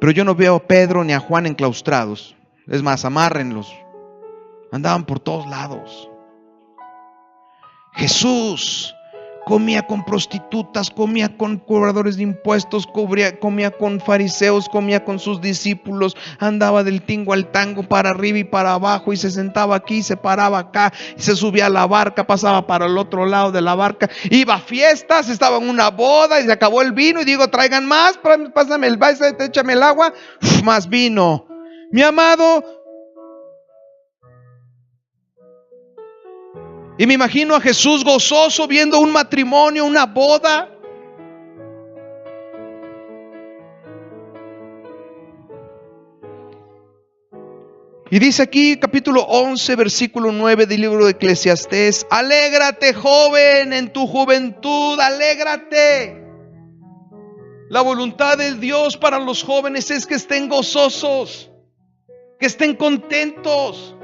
Pero yo no veo a Pedro ni a Juan enclaustrados. Es más, amárrenlos. Andaban por todos lados. Jesús comía con prostitutas, comía con cobradores de impuestos, comía con fariseos, comía con sus discípulos, andaba del tingo al tango, para arriba y para abajo, y se sentaba aquí, se paraba acá, y se subía a la barca, pasaba para el otro lado de la barca, iba a fiestas, estaba en una boda y se acabó el vino y digo, traigan más, pásame el vaso, échame el agua, más vino. Mi amado, y me imagino a Jesús gozoso viendo un matrimonio, una boda. Y dice aquí, capítulo 11, versículo 9 del libro de Eclesiastés: alégrate, joven, en tu juventud, alégrate. La voluntad de Dios para los jóvenes es que estén gozosos, que estén contentos,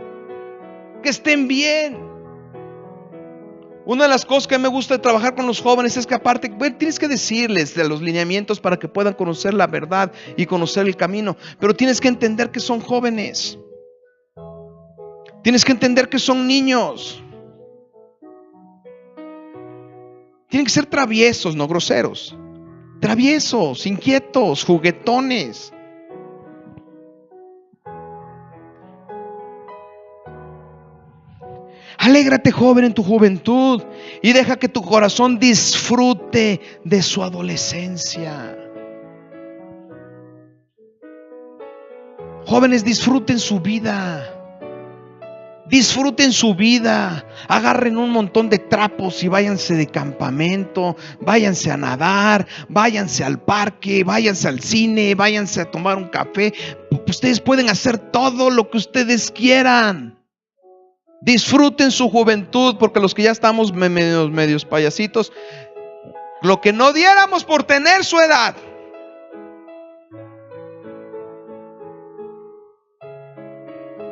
que estén bien. Una de las cosas que me gusta de trabajar con los jóvenes es que aparte, tienes que decirles de los lineamientos para que puedan conocer la verdad y conocer el camino, pero tienes que entender que son jóvenes. Tienes que entender que son niños. Tienen que ser traviesos, no groseros. Traviesos, inquietos, juguetones. Alégrate, joven, en tu juventud y deja que tu corazón disfrute de su adolescencia. Jóvenes, disfruten su vida. Disfruten su vida. Agarren un montón de trapos y váyanse de campamento. Váyanse a nadar. Váyanse al parque. Váyanse al cine. Váyanse a tomar un café. Ustedes pueden hacer todo lo que ustedes quieran. Disfruten su juventud, porque los que ya estamos medios payasitos, lo que no diéramos por tener su edad.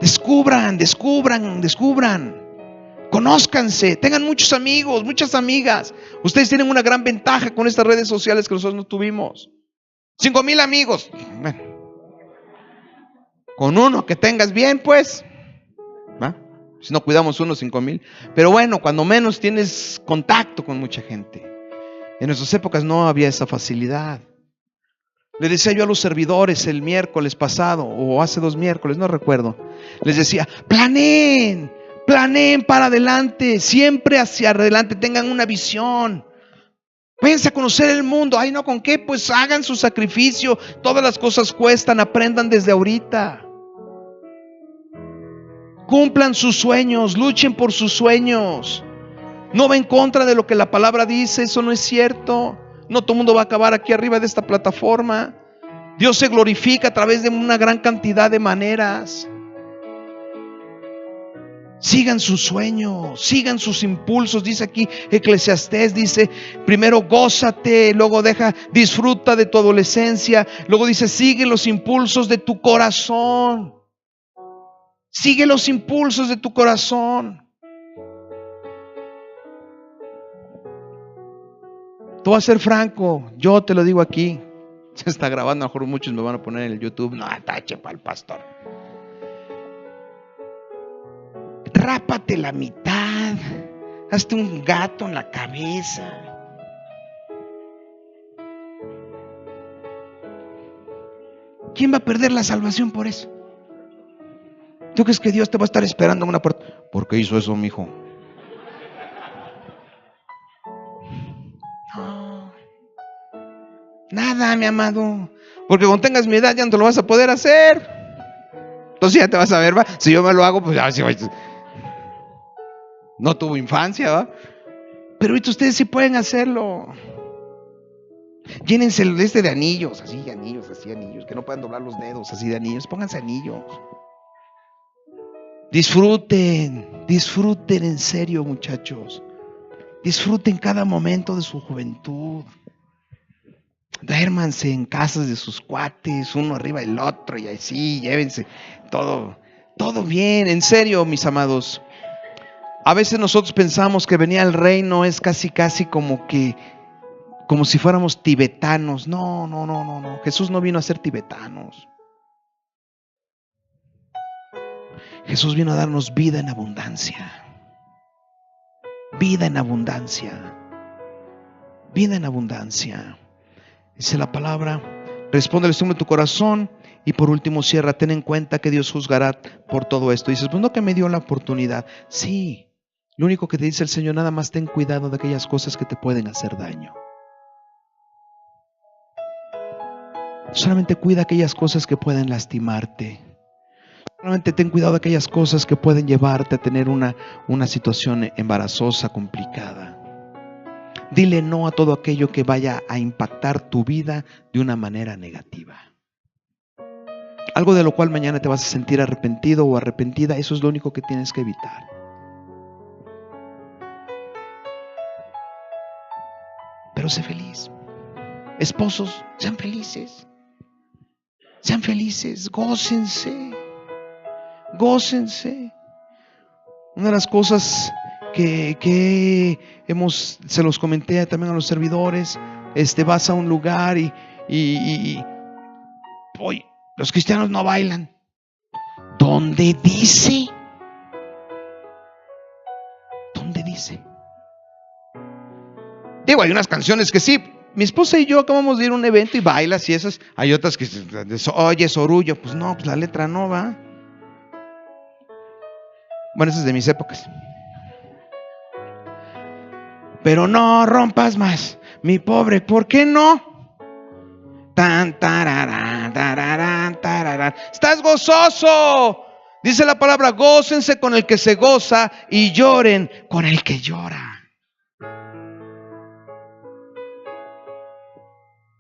Descubran. Conózcanse, tengan muchos amigos, muchas amigas. Ustedes tienen una gran ventaja con estas redes sociales que nosotros no tuvimos. 5,000 amigos. Bueno, con uno que tengas bien, pues. ¿Va? Si no cuidamos unos 5,000. Pero bueno, cuando menos tienes contacto con mucha gente. En nuestras épocas no había esa facilidad. Le decía yo a los servidores el miércoles pasado, o hace 2 miércoles, no recuerdo. Les decía, planeen para adelante, siempre hacia adelante, tengan una visión. Váyanse a conocer el mundo. Ay, no, ¿con qué? Pues hagan su sacrificio. Todas las cosas cuestan, aprendan desde ahorita. Cumplan sus sueños, luchen por sus sueños. No va en contra de lo que la palabra dice, eso no es cierto. No todo el mundo va a acabar aquí arriba de esta plataforma. Dios se glorifica a través de una gran cantidad de maneras. Sigan sus sueños, sigan sus impulsos. Dice aquí Eclesiastés, dice, primero gózate, luego disfruta de tu adolescencia, luego dice, sigue los impulsos de tu corazón. Sigue los impulsos de tu corazón. Tú vas a ser franco, yo te lo digo aquí. Se está grabando, a lo mejor muchos me van a poner en el YouTube. No, tache para el pastor. Rápate la mitad. Hazte un gato en la cabeza. ¿Quién va a perder la salvación por eso? ¿Tú crees que Dios te va a estar esperando en una puerta? ¿Por qué hizo eso, mijo? No. Nada, mi amado. Porque cuando tengas mi edad ya no te lo vas a poder hacer. Entonces ya te vas a ver, ¿va? Si yo me lo hago, pues ya no tuvo infancia, ¿va? Pero ahorita ustedes sí pueden hacerlo. Llénense de anillos, así anillos, que no puedan doblar los dedos, así de anillos. Pónganse anillos. Disfruten en serio, muchachos. Disfruten cada momento de su juventud. Duérmanse en casas de sus cuates, uno arriba del otro, y así, llévense todo bien, en serio, mis amados. A veces nosotros pensamos que venir al reino es casi como si fuéramos tibetanos. No. Jesús no vino a ser tibetanos. Jesús vino a darnos vida en abundancia. Vida en abundancia. Vida en abundancia. Dice la palabra, responde al estímulo de tu corazón. Y por último cierra, ten en cuenta que Dios juzgará por todo esto. Y dices, pues no, que me dio la oportunidad. Sí, lo único que te dice el Señor, nada más ten cuidado de aquellas cosas que te pueden hacer daño. Solamente cuida aquellas cosas que pueden lastimarte. Solamente ten cuidado de aquellas cosas que pueden llevarte a tener una situación embarazosa, complicada. Dile no a todo aquello que vaya a impactar tu vida de una manera negativa. Algo de lo cual mañana te vas a sentir arrepentido o arrepentida, eso es lo único que tienes que evitar. Pero sé feliz. Esposos, sean felices. Sean felices, gócense. Una de las cosas que se los comenté también a los servidores, vas a un lugar y hoy los cristianos no bailan. ¿Dónde dice? Digo, hay unas canciones que sí. Mi esposa y yo acabamos de ir a un evento y bailas y esas. Hay otras que, oye, sorullo. Pues no, pues la letra no va. Bueno, eso es de mis épocas. Pero no rompas más, mi pobre, ¿por qué no? Tan, tararán, tararán, tararán. Estás gozoso. Dice la palabra, gócense con el que se goza y lloren con el que llora.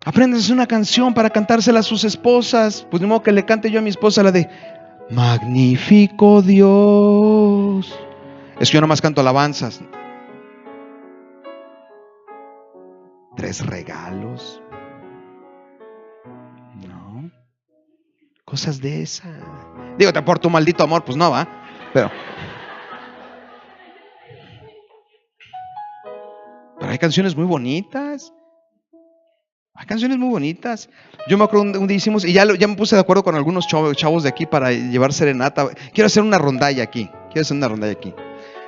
Apréndanse una canción para cantársela a sus esposas. Pues de modo que le cante yo a mi esposa la de Magnífico Dios. Es que yo nomás canto alabanzas. 3 regalos. No. Cosas de esa. Digo, por tu maldito amor, pues no va. Pero hay canciones muy bonitas. Yo me acuerdo un día hicimos, y ya me puse de acuerdo con algunos chavos de aquí para llevar serenata. Quiero hacer una rondalla aquí.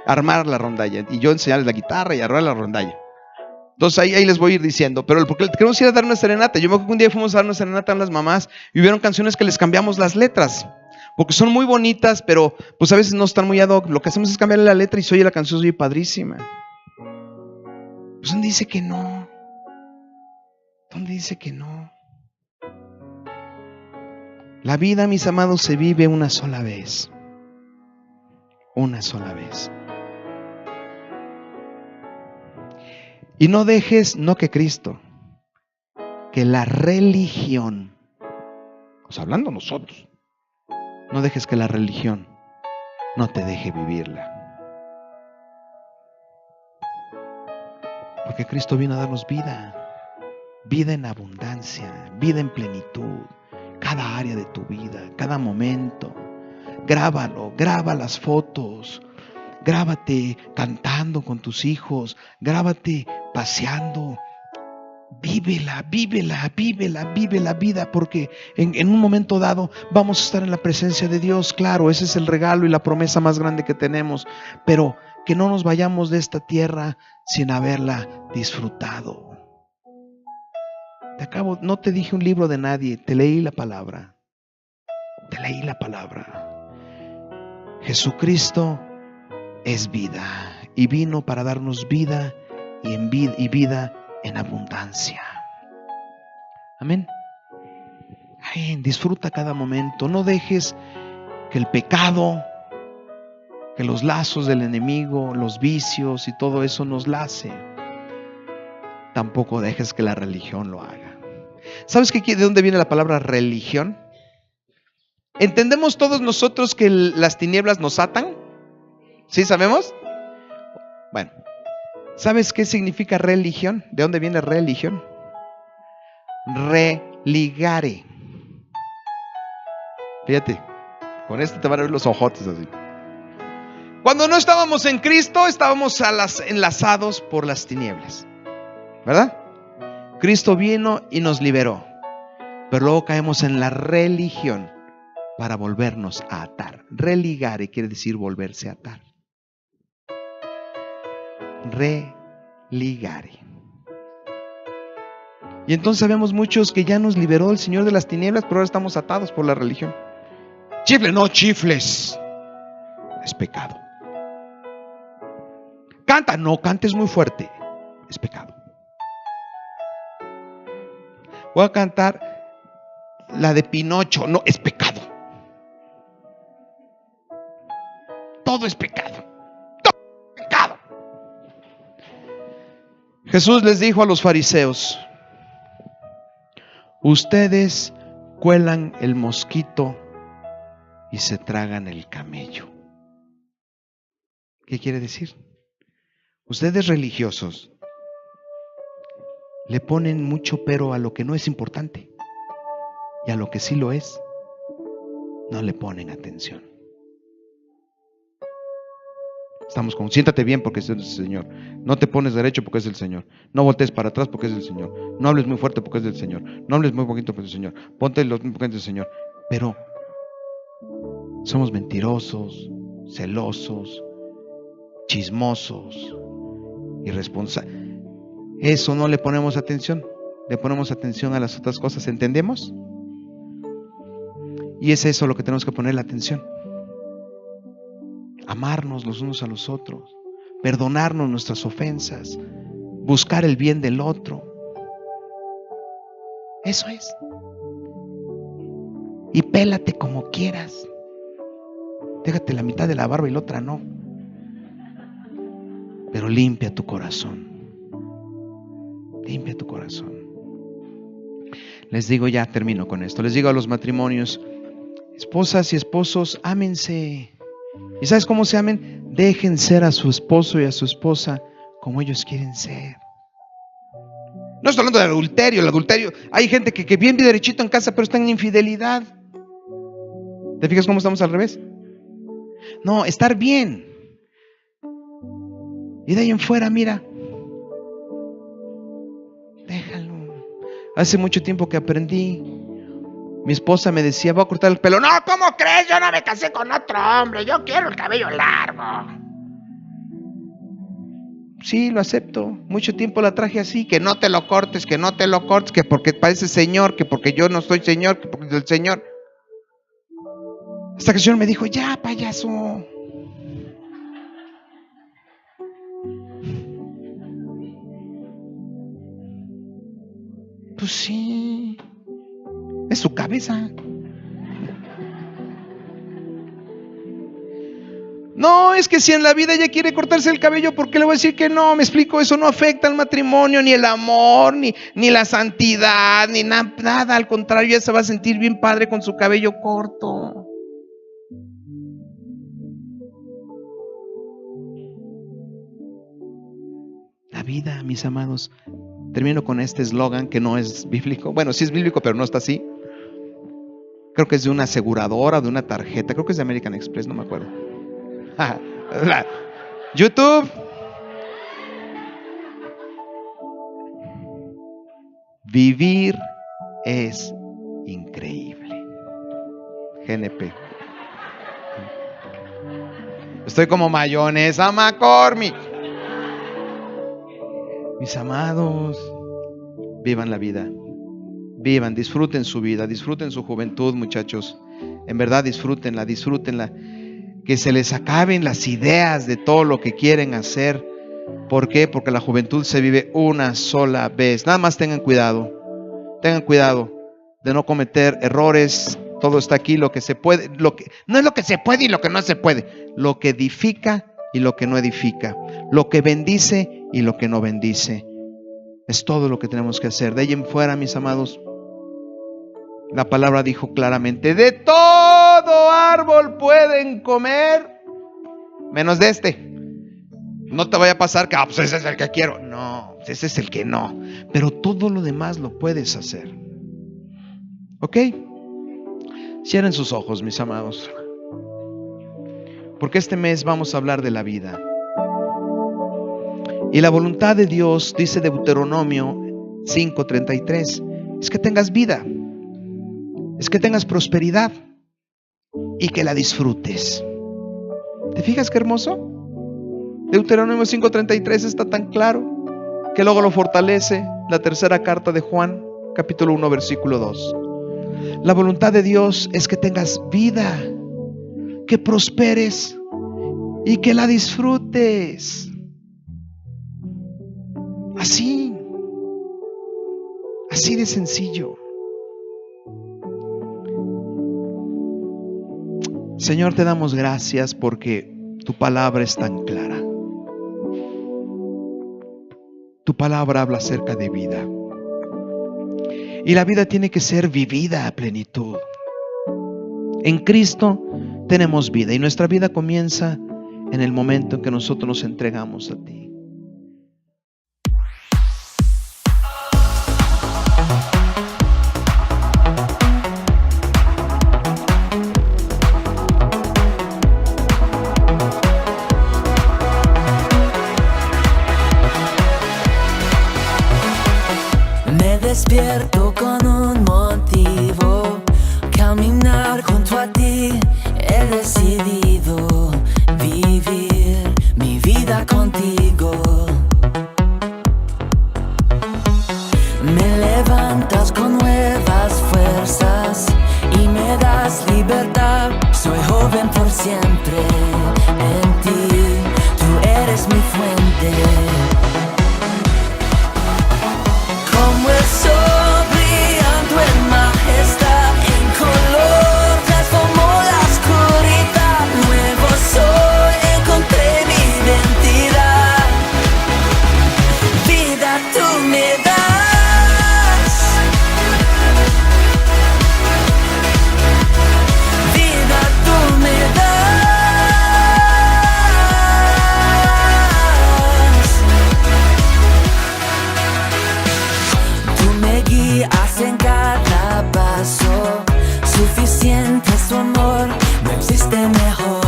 Armar la rondalla. Y yo enseñarles la guitarra y armar la rondalla. Entonces ahí les voy a ir diciendo. Pero porque queremos ir a dar una serenata. Yo me acuerdo que un día fuimos a dar una serenata a las mamás y hubieron canciones que les cambiamos las letras. Porque son muy bonitas, pero pues a veces no están muy ad hoc. Lo que hacemos es cambiarle la letra y se oye la canción, se oye padrísima. Pues ¿dónde dice que no? La vida, mis amados, se vive una sola vez. Y no dejes, no que Cristo, que la religión, pues hablando nosotros, no dejes que la religión no te deje vivirla. Porque Cristo vino a darnos vida en abundancia, vida en plenitud, cada área de tu vida, cada momento. Grábalo, graba las fotos, grábate cantando con tus hijos, grábate paseando. Vívela, vívela, vívela, vive la vida, porque en un momento dado vamos a estar en la presencia de Dios. Claro, ese es el regalo y la promesa más grande que tenemos, pero que no nos vayamos de esta tierra sin haberla disfrutado. No te dije un libro de nadie, te leí la palabra. Te leí la palabra. Jesucristo es vida y vino para darnos vida y vida en abundancia. Amén. Ay, disfruta cada momento. No dejes que el pecado, que los lazos del enemigo, los vicios y todo eso nos lace. Tampoco dejes que la religión lo haga. ¿Sabes de dónde viene la palabra religión? ¿Entendemos todos nosotros que las tinieblas nos atan? ¿Sí sabemos? Bueno, ¿sabes qué significa religión? ¿De dónde viene religión? Religare. Fíjate, con esto te van a ver los ojotes así. Cuando no estábamos en Cristo, estábamos enlazados por las tinieblas, ¿verdad? Cristo vino y nos liberó, pero luego caemos en la religión para volvernos a atar. Religare quiere decir volverse a atar. Religare. Y entonces sabemos muchos que ya nos liberó el Señor de las tinieblas, pero ahora estamos atados por la religión. Chifle, no chifles. Es pecado. Canta, no cantes muy fuerte. Es pecado. Voy a cantar la de Pinocho. No, es pecado. Todo es pecado. Todo es pecado. Jesús les dijo a los fariseos: ustedes cuelan el mosquito y se tragan el camello. ¿Qué quiere decir? Ustedes religiosos le ponen mucho pero a lo que no es importante, y a lo que sí lo es, no le ponen atención. Estamos con, siéntate bien porque es el Señor. No te pones derecho porque es el Señor. No voltees para atrás porque es el Señor. No hables muy fuerte porque es del Señor. No hables muy poquito porque es del Señor. Ponte los muy poquito del Señor. Pero somos mentirosos, celosos, chismosos, irresponsables. Eso no le ponemos atención. Le ponemos atención a las otras cosas. ¿Entendemos? Y es eso lo que tenemos que poner la atención. Amarnos los unos a los otros, perdonarnos nuestras ofensas, buscar el bien del otro. Eso es. Y pélate como quieras. Déjate la mitad de la barba y la otra no. Pero limpia tu corazón. Limpia tu corazón. Les digo, ya termino con esto. Les digo a los matrimonios: esposas y esposos, ámense. ¿Y sabes cómo se amen? Dejen ser a su esposo y a su esposa como ellos quieren ser. No estoy hablando del adulterio. El adulterio, hay gente que bien derechito en casa, pero está en infidelidad. ¿Te fijas cómo estamos al revés? No, estar bien. Y de ahí en fuera, mira, déjalo. Hace mucho tiempo que aprendí. Mi esposa me decía: voy a cortar el pelo. No, ¿cómo crees? Yo no me casé con otro hombre. Yo quiero el cabello largo. Sí, lo acepto. Mucho tiempo la traje así. Que no te lo cortes, que no te lo cortes, que porque parece señor, que porque yo no soy señor, que porque es el Señor. Hasta que el Señor me dijo: ya, payaso. Pues sí. Es su cabeza. No, es que si en la vida ella quiere cortarse el cabello, ¿por qué le voy a decir que no? Me explico, eso no afecta al matrimonio, ni el amor, ni la santidad, ni nada. Al contrario, ella se va a sentir bien padre con su cabello corto. La vida, mis amados, termino con este eslogan que no es bíblico. Bueno, sí es bíblico, pero no está así. Creo que es de una aseguradora, de una tarjeta. Creo que es de American Express, no me acuerdo. YouTube. Vivir es increíble. GNP. Estoy como mayonesa McCormick. Mis amados, vivan la vida. Vivan, disfruten su vida, disfruten su juventud, muchachos. En verdad, disfrútenla. Que se les acaben las ideas de todo lo que quieren hacer. ¿Por qué? Porque la juventud se vive una sola vez. Nada más tengan cuidado de no cometer errores. Todo está aquí, lo que se puede, no es lo que se puede y lo que no se puede. Lo que edifica y lo que no edifica. Lo que bendice y lo que no bendice. Es todo lo que tenemos que hacer. De ahí en fuera, mis amados, la palabra dijo claramente: de todo árbol pueden comer, menos de este. No te vaya a pasar que pues ese es el que quiero. No, ese es el que no. Pero todo lo demás lo puedes hacer. ¿Ok? Cierren sus ojos, mis amados. Porque este mes vamos a hablar de la vida. Y la voluntad de Dios, dice Deuteronomio 5:33, es que tengas vida, es que tengas prosperidad y que la disfrutes. ¿Te fijas qué hermoso? Deuteronomio 5:33 está tan claro que luego lo fortalece la tercera carta de Juan, capítulo 1, versículo 2. La voluntad de Dios es que tengas vida, que prosperes y que la disfrutes. Así de sencillo. Señor, te damos gracias porque tu palabra es tan clara. Tu palabra habla acerca de vida. Y la vida tiene que ser vivida a plenitud. En Cristo tenemos vida y nuestra vida comienza en el momento en que nosotros nos entregamos a ti. Despierto con un motivo, caminar junto a ti. He decidido vivir mi vida contigo. Me levantas con nuevas fuerzas y me das libertad. Soy joven por siempre en ti, tú eres mi fuente. Como el sol brillando en majestad, en color transformó la oscuridad. Nuevo soy, encontré mi identidad. Vida tú me das. Vida tú me das. Guías en cada paso, suficiente es tu amor. No existe mejor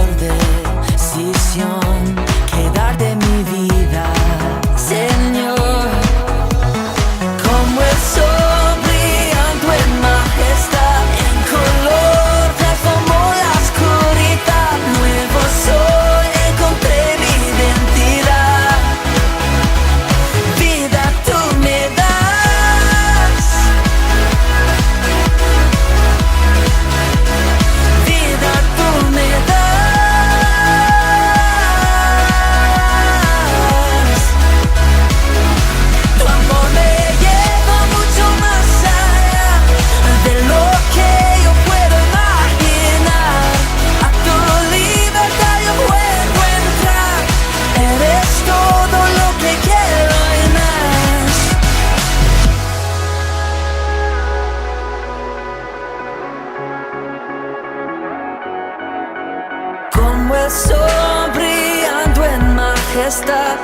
decisión que dar de mi vida, Señor. Como el sol brillando en majestad, en color transformó la oscuridad. Nuevo soy, encontré mi identidad. Vida tú me das. Como el sol brillando en majestad,